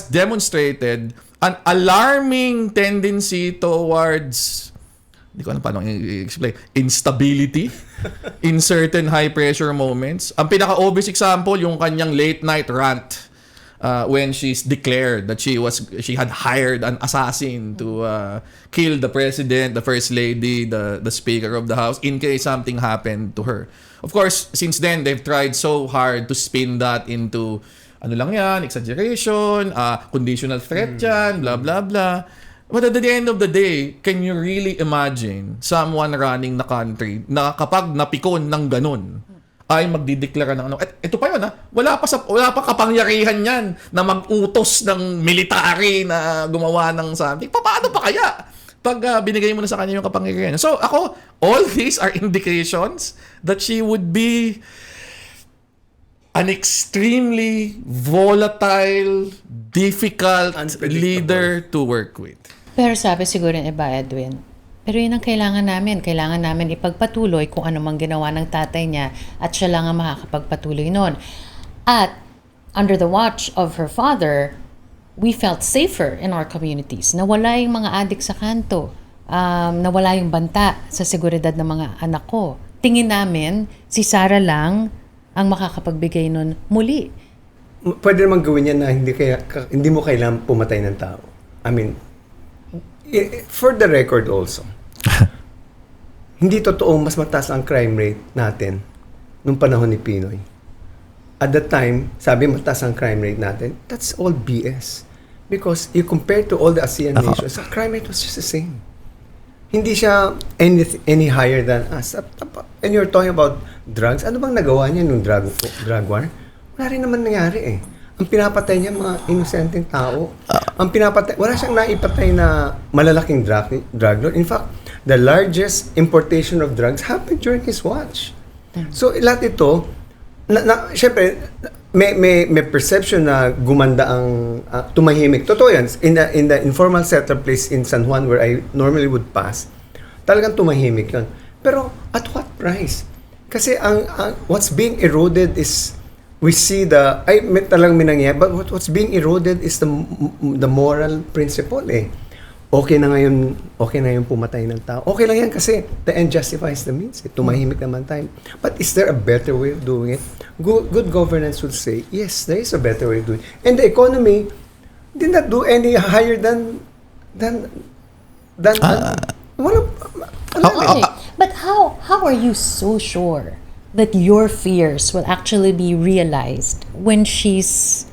demonstrated an alarming tendency towards, hindi ko alam paano i-explain, instability in certain high-pressure moments. Ang pinaka-obvious example, yung kanyang late-night rant when she's declared that she had hired an assassin to kill the president, the first lady, the speaker of the house, in case something happened to her. Of course, since then, they've tried so hard to spin that into ano lang yan, exaggeration, conditional threat yan, blah, blah, blah. But at the end of the day, can you really imagine someone running the country na kapag napikon ng ganun, ay magdideklara ng ano? Ito pa yun, wala pa kapangyarihan yan na mag-utos ng military na gumawa ng something. Paano pa kaya? Pag binigay mo na sa kanya yung kapangyarihan. So ako, all these are indications that she would be an extremely volatile, difficult leader to work with. Pero sabi siguro ni Eba Edwin, pero yun ang kailangan namin. Kailangan namin ipagpatuloy kung ano mang ginawa ng tatay niya at siya lang ang makakapagpatuloy nun. At under the watch of her father, we felt safer in our communities. Nawala yung mga adik sa kanto. Nawala yung banta sa seguridad ng mga anak ko. Tingin namin, si Sara lang ang makakapagbigay nun muli. Pwede naman gawin yan na hindi mo kailangan pumatay ng tao. I mean, for the record also, hindi totoo mas mataas ang crime rate natin nung panahon ni Pinoy. At that time, sabi mataas ang crime rate natin, that's all BS. Because you compare to all the ASEAN nations, the crime rate was just the same. Hindi siya any higher than us. And you're talking about drugs. Ano bang nagawa niya nung drug war? Wala rin naman nangyari Ang pinapatay niya mga inosenteng tao. Wala siyang naipatay na malalaking drug lord. In fact, the largest importation of drugs happened during his watch. So lahat ito, syempre, may perception na gumanda ang tumahimik. Totoo yan. In the informal settler place in San Juan where I normally would pass, talagang tumahimik yun. Pero at what price? Kasi what's being eroded is, we see talagang minangyayari, but what's being eroded is the moral principle okay na ngayon pumatay ng tao. Okay lang yan kasi the end justifies the means. Tumahimik naman tayo. But is there a better way of doing it? Good governance would say, yes, there is a better way of doing it. And the economy did not do any higher than wala. Okay. But how are you so sure that your fears will actually be realized when she's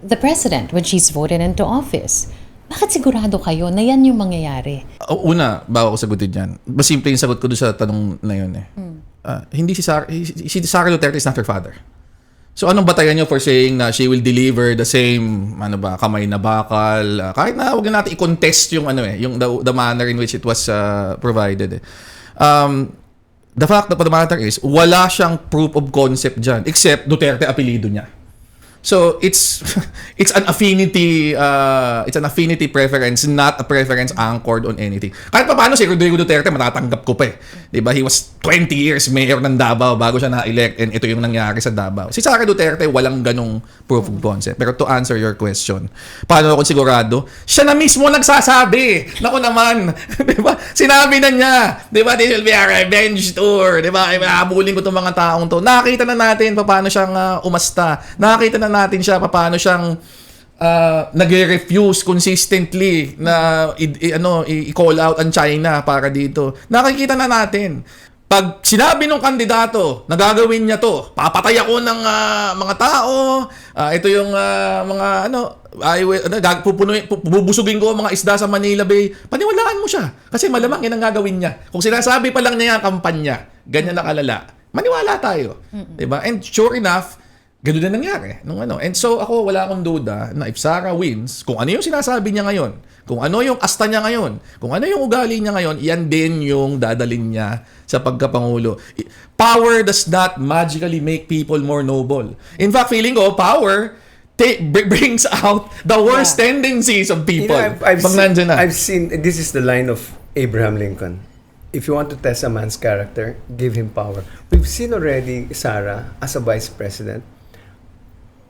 the president, when she's voted into office? Bakit sigurado kayo na yan yung mangyayari? Una, bago ko sagutin yan, mas simple yung sagot ko doon sa tanong na yun eh. Hindi si Sara Duterte is not her father. So anong batayan nyo for saying na she will deliver the same kamay na bakal, kahit na wag na natin i-contest yung yung the manner in which it was provided. The fact of the matter is wala siyang proof of concept dyan except Duterte apelido niya. So it's an affinity preference, not a preference anchored on anything. Kahit pa paano si Rodrigo Duterte matatanggap ko pa eh. 'Di ba? He was 20 years mayor ng Davao bago siya na-elect, and ito yung nangyari sa Davao. Si Sara Duterte walang ganong proof of concept. Pero to answer your question, paano ako sigurado? Siya na mismo nagsasabi. Naku naman, 'di ba? Sinabi na niya, 'di ba? This will be a revenge tour, 'di ba? Habulin ko tong mga taong to. Nakita na natin paano siyang umasta. Nakita na natin siya paano siyang nagre-refuse consistently na i-call out ang China para dito. Nakikita na natin. Pag sinabi ng kandidato na gagawin niya to, papatay ako ng mga tao, ito yung bubusugin ko mga isda sa Manila Bay, paniwalaan mo siya. Kasi malamang yan ang gagawin niya. Kung sinasabi pa lang niya ang kampanya, ganyan na kalala, maniwala tayo. Diba? And sure enough, ganoon na nangyari. And so ako, wala akong duda na if Sara wins, kung ano yung sinasabi niya ngayon, kung ano yung asta niya ngayon, kung ano yung ugali niya ngayon, yan din yung dadalin niya sa pagkapangulo. Power does not magically make people more noble. In fact, feeling ko, power brings out the worst tendencies of people. I've seen, this is the line of Abraham Lincoln. If you want to test a man's character, give him power. We've seen already Sara as a vice president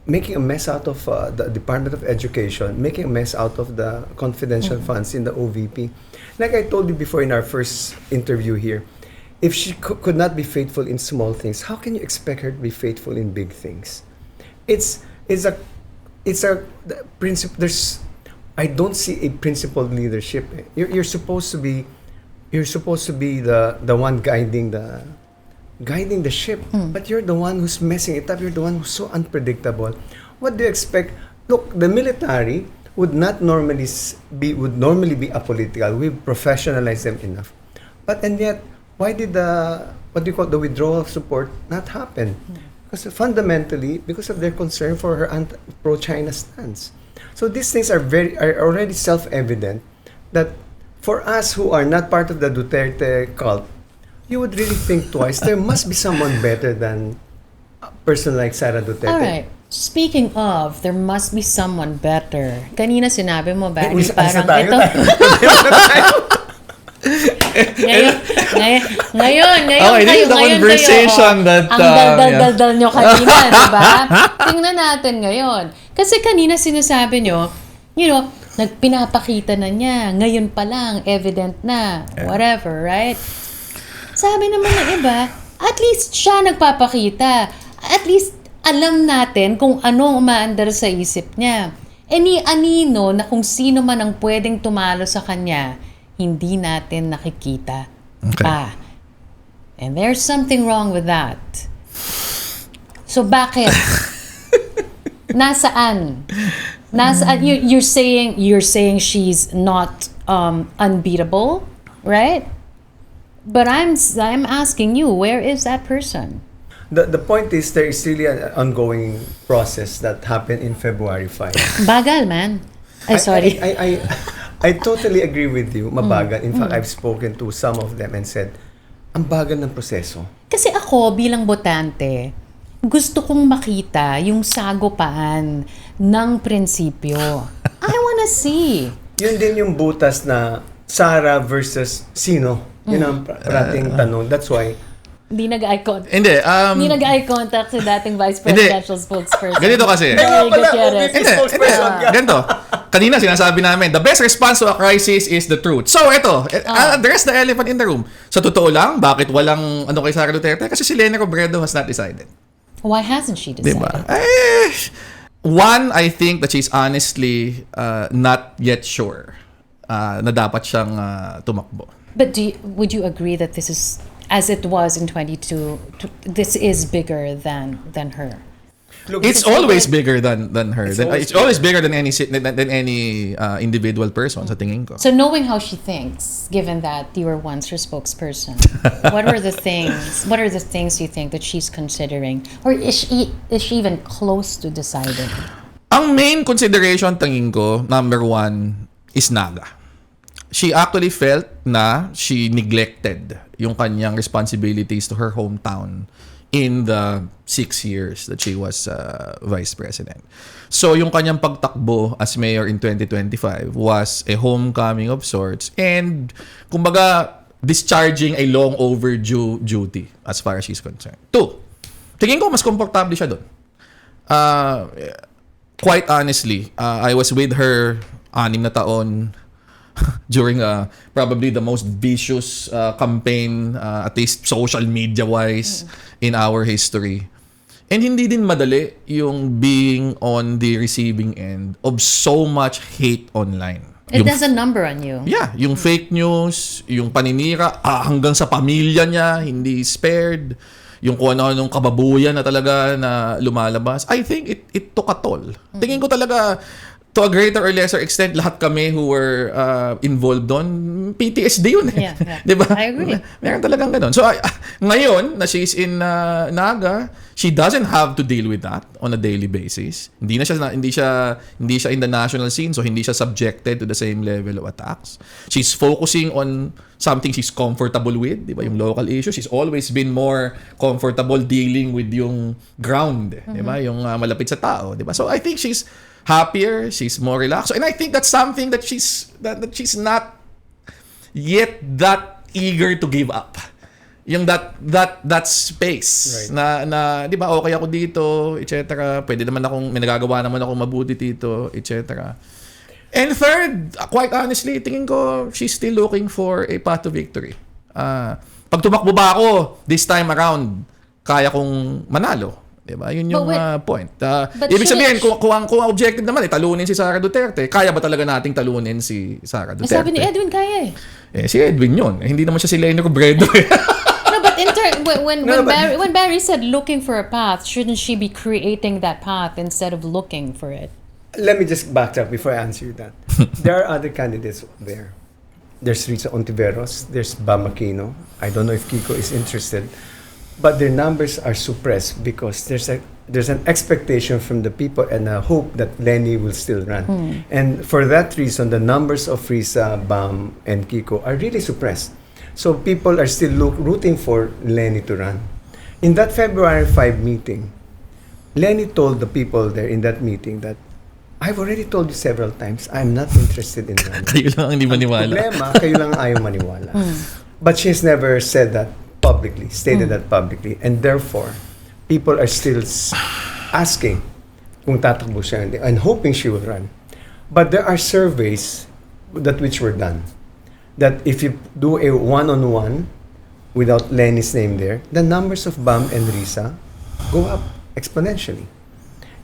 making a mess out of the Department of Education, making a mess out of the confidential funds in the OVP. Like I told you before in our first interview here, if she could not be faithful in small things, how can you expect her to be faithful in big things? It's a principle. I don't see a principled leadership. You're supposed to be the one guiding the ship, but you're the one who's messing it up. You're the one who's so unpredictable. What do you expect? Look, the military would normally be apolitical. We've professionalized them enough, and yet, why did the withdrawal of support not happen? Because fundamentally, because of their concern for her pro-China stance. So these things are already self-evident that for us who are not part of the Duterte cult, you would really think twice. There must be someone better than a person like Sara Duterte. All right. Speaking of, there must be someone better. Kanina sinabi mo, Barry, parang ito. Ngayon okay, this is the conversation kayo, that ang dal-dal nyo kanina, diba? Tingnan natin ngayon. Kasi kanina sinasabi nyo, pinapakita na niya, ngayon pa lang, evident na, whatever, right? Sabi naman ng iba, at least siya nagpapakita. At least alam natin kung anong umaandar sa isip niya. Ni anino na kung sino man ang pwedeng tumalo sa kanya, hindi natin nakikita pa. And there's something wrong with that. So bakit? Nasaan? You're saying she's not unbeatable, right? But I'm asking you, where is that person? The point is there is really an ongoing process that happened in February 5. Bagal, man. Sorry. I totally agree with you. Mabagal. In fact, I've spoken to some of them and said, ang bagal ng proseso. Kasi ako bilang botante, gusto kong makita yung sagupaan ng prinsipyo. I wanna see. Yun din yung butas na Sara versus sino. Yun ang parating tanong. That's why Hindi nag-eye contact. Hindi nag-eye contact si dating vice presidential spokesperson. Ganito kasi. Gutierrez. Ganito. kanina sinasabi namin, the best response to a crisis is the truth. So, ito, there's the elephant in the room. Sa totoo lang, bakit walang kay Sara Duterte? Kasi si Leni Robredo has not decided. Why hasn't she decided? Diba? One, I think that she's honestly not yet sure na dapat siyang tumakbo. But would you agree that this is, as it was in 22, this is bigger than her? Look, It's always bigger than her. It's always bigger than any individual person sa tingin ko. So knowing how she thinks, given that you were once her spokesperson, what are the things you think that she's considering? Or is she even close to deciding? Ang main consideration tingin ko, number one, is Naga. She actually felt na she neglected yung kanyang responsibilities to her hometown in the 6 years that she was vice president. So yung kanyang pagtakbo as mayor in 2025 was a homecoming of sorts and kumbaga discharging a long overdue duty as far as she's concerned. Two, tingin ko mas komportable siya doon. Quite honestly, I was with her 6 na taon during probably the most vicious campaign, at least social media-wise, in our history. And hindi din madali yung being on the receiving end of so much hate online. It does a number on you. Yeah, yung fake news, yung paninira, hanggang sa pamilya niya, hindi spared. Yung kung ano-anong kababuyan na talaga na lumalabas. I think it took a toll. Tingin ko talaga, to a greater or lesser extent, lahat kami who were involved doon, PTSD yun eh. Yeah. Diba? I agree. Meron talagang ganun. So, ngayon, na she's in Naga, she doesn't have to deal with that on a daily basis. Hindi siya in the national scene, so hindi siya subjected to the same level of attacks. She's focusing on something she's comfortable with, diba? Yung local issues. She's always been more comfortable dealing with yung ground, diba? Yung malapit sa tao, diba? So, I think she's happier, she's more relaxed. And I think that's something that she's not yet that eager to give up. Yung that space Right. na 'di ba okay ako dito, etc. Pwede naman akong may nagagawa naman ako mabuti dito, etc. And third, quite honestly, tingin ko she's still looking for a path to victory. Pag tumakbo ba ako this time around, kaya kong manalo. Diba? Yun yung point. Ibig sabihin, kung ang objective naman, talunin si Sara Duterte, kaya ba talaga nating talunin si Sara Duterte? Sabi ni Edwin, kaya Si Edwin yun. Hindi naman siya si Leni Robredo. No, but when Barry said looking for a path, shouldn't she be creating that path instead of looking for it? Let me just backtrack before I answer you that. There are other candidates there. There's Risa Ontiveros, there's Bam Aquino. I don't know if Kiko is interested. But their numbers are suppressed because there's an expectation from the people and a hope that Leni will still run. And for that reason, the numbers of Risa, Bam, and Kiko are really suppressed. So people are still rooting for Leni to run. In that February 5 meeting, Leni told the people there in that meeting that, I've already told you several times, I'm not interested in running. Kayo lang ang hindi maniwala. Problema, kayo lang ayaw maniwala. But she's never said that stated that publicly, and therefore people are still asking kung tatakbo siya and hoping she will run. But there are surveys which were done that if you do a one-on-one without Leni's name there, the numbers of Bam and Risa go up exponentially.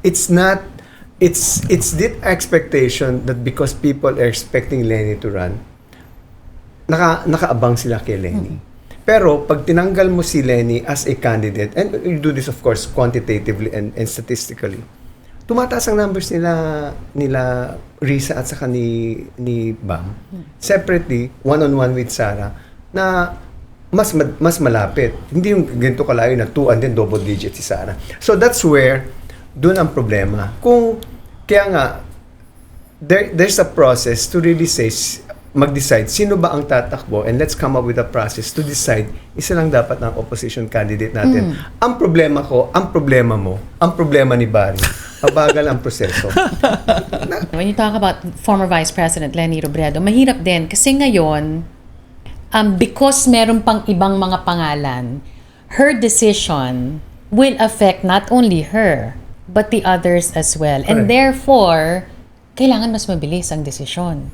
It's the expectation that because people are expecting Leni to run, nakaabang sila kay Leni. Pero pag tinanggal mo si Leni as a candidate, and you do this of course quantitatively and statistically, tumataas ang numbers nila Risa at saka ni Bam. Separately, one-on-one with Sara, na mas malapit. Hindi yung ganito kalayo na 2 and then double digit si Sara. So that's where doon ang problema. Kaya nga, there's a process to really say, mag-decide sino ba ang tatakbo, and let's come up with a process to decide isa lang dapat ang opposition candidate natin. Ang problema ko, ang problema mo, ang problema ni Barry, mabagal ang proseso. When you talk about former Vice President Leni Robredo, mahirap din kasi ngayon, because meron pang ibang mga pangalan, her decision will affect not only her, but the others as well. And Correct. therefore, kailangan mas mabilis ang desisyon.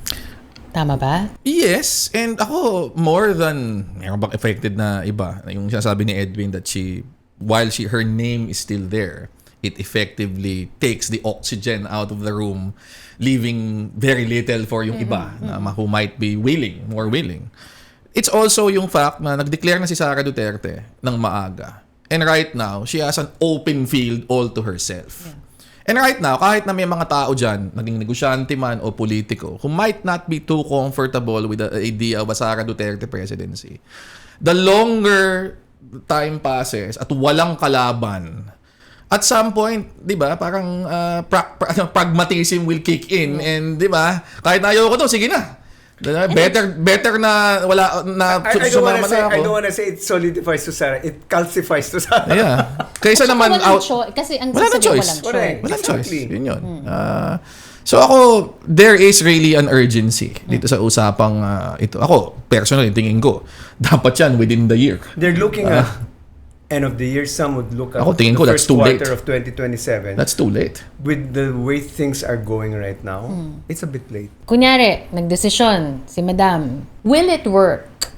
Tama ba? Yes, and ako more than meron bang affected na iba, yung sinasabi ni Edwin that while her name is still there, it effectively takes the oxygen out of the room, leaving very little for yung iba na who might be more willing. It's also yung fact na nag-declare na si Sara Duterte ng maaga. And right now, she has an open field all to herself. Yeah. And right now, kahit na may mga tao dyan, naging negosyante man o politiko, who might not be too comfortable with the idea of a Sara Duterte presidency, the longer time passes at walang kalaban, at some point, di ba, parang pragmatism will kick in. And di ba, kahit ayaw ko to, sige na. Better na wala na I sumama na ako. don't wanna say it solidifies to Sara. It calcifies to Sara. Yeah. Kaysa naman out. Kasi ang Wala nang sasabihin, choice. walang choice. Correct. Walang choice. Exactly. Yun yun. So ako, there is really an urgency dito sa usapang ito. Ako, personally, tingin ko, dapat yan within the year. They're looking at end of the year. Some would look at Ako, tingin ko, the that's first too late. quarter of 2027. That's too late. With the way things are going right now, it's a bit late. Kunyari, nagdesisyon si Madam, will it work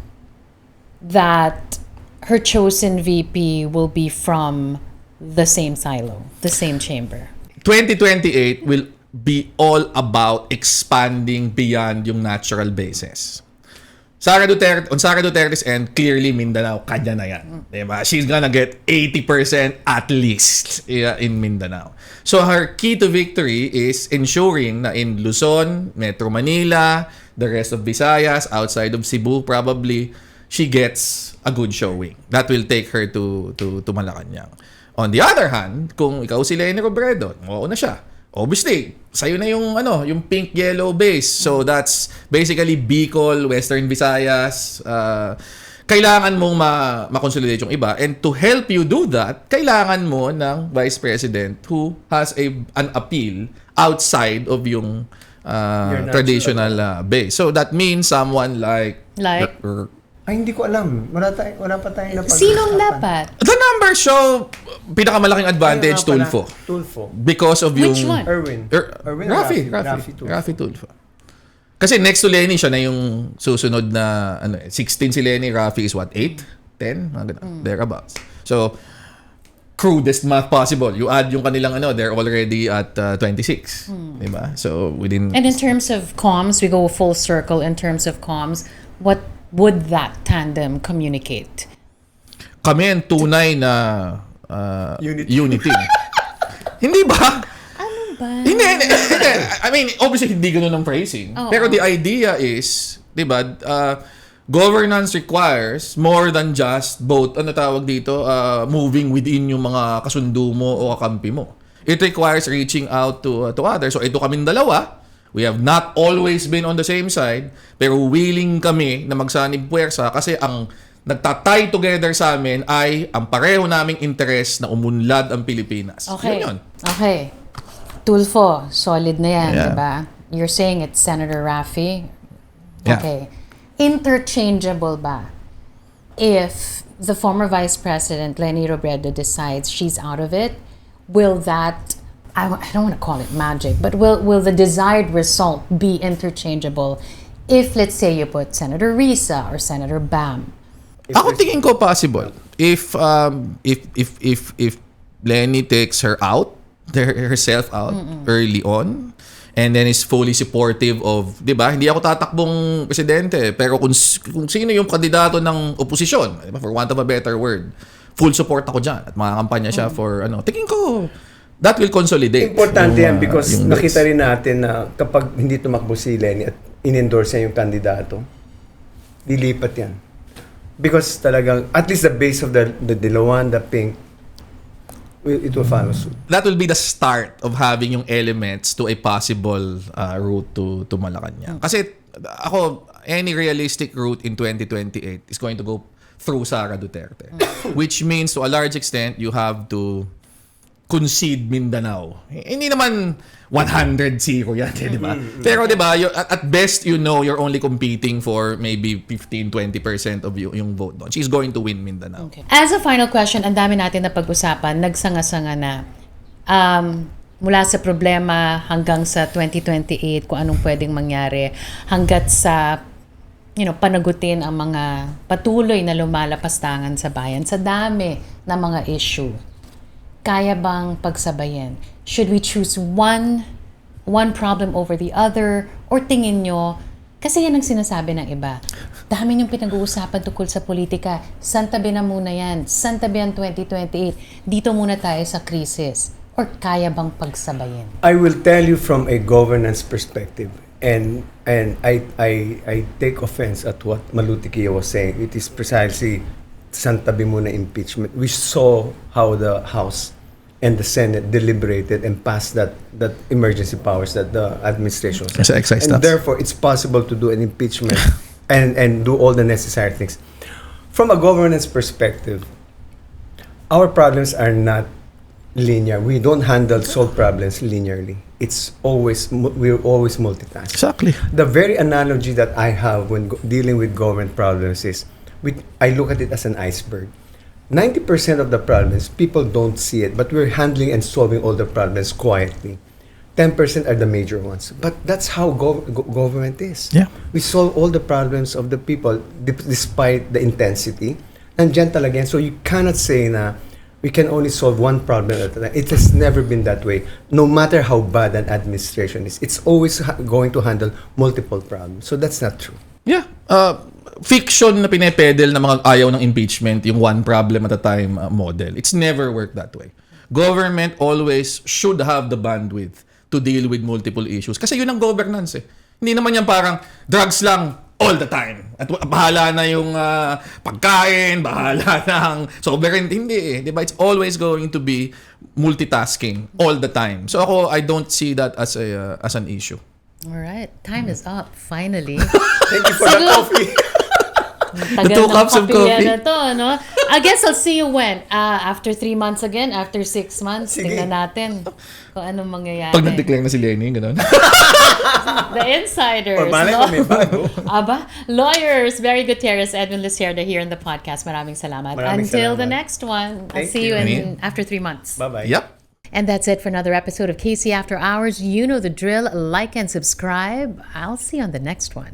that her chosen VP will be from the same silo, the same chamber? 2028 will be all about expanding beyond yung natural bases. On Sara Duterte's end, clearly Mindanao, kanya na yan. Diba? She's gonna get 80% at least in Mindanao. So her key to victory is ensuring na in Luzon, Metro Manila, the rest of Visayas, outside of Cebu probably, she gets a good showing. That will take her to Malacanang. On the other hand, kung ikaw si Leni Robredo, mauna siya. Obviously, sa'yo na yung pink-yellow base. So that's basically Bicol, Western Visayas. Kailangan mong ma-consolidate yung iba. And to help you do that, kailangan mo ng Vice President who has an appeal outside of yung traditional base. So that means someone like Ay, hindi ko alam. Wala pa tayong napag-usapan. Sinong dapat? The numbers show pinakamalaking advantage Tulfo. Tulfo. Because of Which yung one? Erwin. Erwin or Tulfo? Rafi Tulfo. Kasi next to Lenny, siya na yung susunod na 16 si Lenny, Rafi is what, 8? 10? Mga ganun. Thereabouts. So, crudest math possible. You add yung kanilang they're already at 26. Diba? So, within... And in terms of comms, we go full circle in terms of comms. What would that tandem communicate? Kami ang tunay na unity. Hindi ba? Ano ba? Hindi. I mean, obviously, hindi ganun ang phrasing. Pero the idea is, di ba, governance requires more than just both, moving within yung mga kasundo mo o kakampi mo. It requires reaching out to others. So, ito kaming dalawa. We have not always been on the same side, pero willing kami na magsanib puwersa kasi ang nagtatay together sa amin ay ang pareho naming interes na umunlad ang Pilipinas. Okay. Yun. Okay. Tulfo, solid na yan, Yeah. diba? You're saying it's Senator Rafi? Yeah. Okay. Interchangeable ba? If the former Vice President, Leni Robredo, decides she's out of it, will that... I don't want to call it magic, but will the desired result be interchangeable if, let's say, you put Senator Risa or Senator Bam? Ako tingin ko possible. If Lenny takes herself out early on, and then is fully supportive of, di ba? Hindi ako tatakbong presidente, pero kung sino yung kandidato ng oposisyon, diba? For want of a better word, full support ako dyan at makakampanya siya for tingin ko that will consolidate. Importante yan because yung nakita base. rin natin na kapag hindi tumakbo si Lenny at in-endorse niya yung kandidato, dilipat yan. Because talagang, at least the base of the Dilawan, the pink, it will follow suit. That will be the start of having yung elements to a possible route to Malacanang. Kasi ako, any realistic route in 2028 is going to go through Sara Duterte. Which means to a large extent, you have to concede Mindanao. Hindi naman 100-0 yan, di ba? Pero di ba, at best, you're only competing for maybe 15-20% of yung vote doon. She's going to win Mindanao. Okay. As a final question, ang dami natin na pag-usapan, nagsanga-sanga na. mula sa problema hanggang sa 2028, kung anong pwedeng mangyari, hanggat sa panagutin ang mga patuloy na lumalapastangan sa bayan sa dami ng mga issue. Kaya bang pagsabayin? Should we choose one problem over the other? Or tingin nyo, kasi yan ang sinasabi ng iba, dami niyong pinag-uusapan tungkol sa politika, santabi na muna yan, santabi ang 2028, dito muna tayo sa krisis. Or kaya bang pagsabayin? I will tell you from a governance perspective, and I take offense at what Malutikia was saying. It is precisely santabi muna impeachment. We saw how the House and the Senate deliberated and passed that emergency powers that the administration has. Sa excise And tax. therefore, it's possible to do an impeachment and do all the necessary things. From a governance perspective, our problems are not linear. We don't solve problems linearly. We're always multitask. Exactly. The very analogy that I have when dealing with government problems is, I look at it as an iceberg. 90% of the problems, people don't see it, but we're handling and solving all the problems quietly. 10% are the major ones. But that's how government is. Yeah. We solve all the problems of the people despite the intensity. Nandiyan talaga yan. So you cannot say na we can only solve one problem at a time. It has never been that way. No matter how bad an administration is, it's always going to handle multiple problems. So that's not true. Yeah. Fiction na pinepedel na mga ayaw ng impeachment, yung one problem at a time model. It's never worked that way. Government always should have the bandwidth to deal with multiple issues. Kasi yun ang governance eh. Hindi naman yan parang drugs lang all the time. At bahala na yung pagkain, bahala na ang sovereignty. Hindi eh. Diba? It's always going to be multitasking all the time. So ako, I don't see that as an issue. All right, time is up, finally. Thank you for the coffee. Tagal 2 cups of coffee. Na to, no? I guess I'll see you when? After 3 months again? After 6 months? Sige. Tingnan natin kung anong mangyayari. Pag nag-declare na si Lenny, gano'n. The insiders. Or malay ko may bago. Aba, lawyers, Very Gutierrez, Edwin Lucerda here in the podcast. Maraming salamat. Maraming Until the salamat. next one. I'll Thank see you you. after 3 months. Bye-bye. Yep. And that's it for another episode of KC After Hours. You know the drill. Like and subscribe. I'll see you on the next one.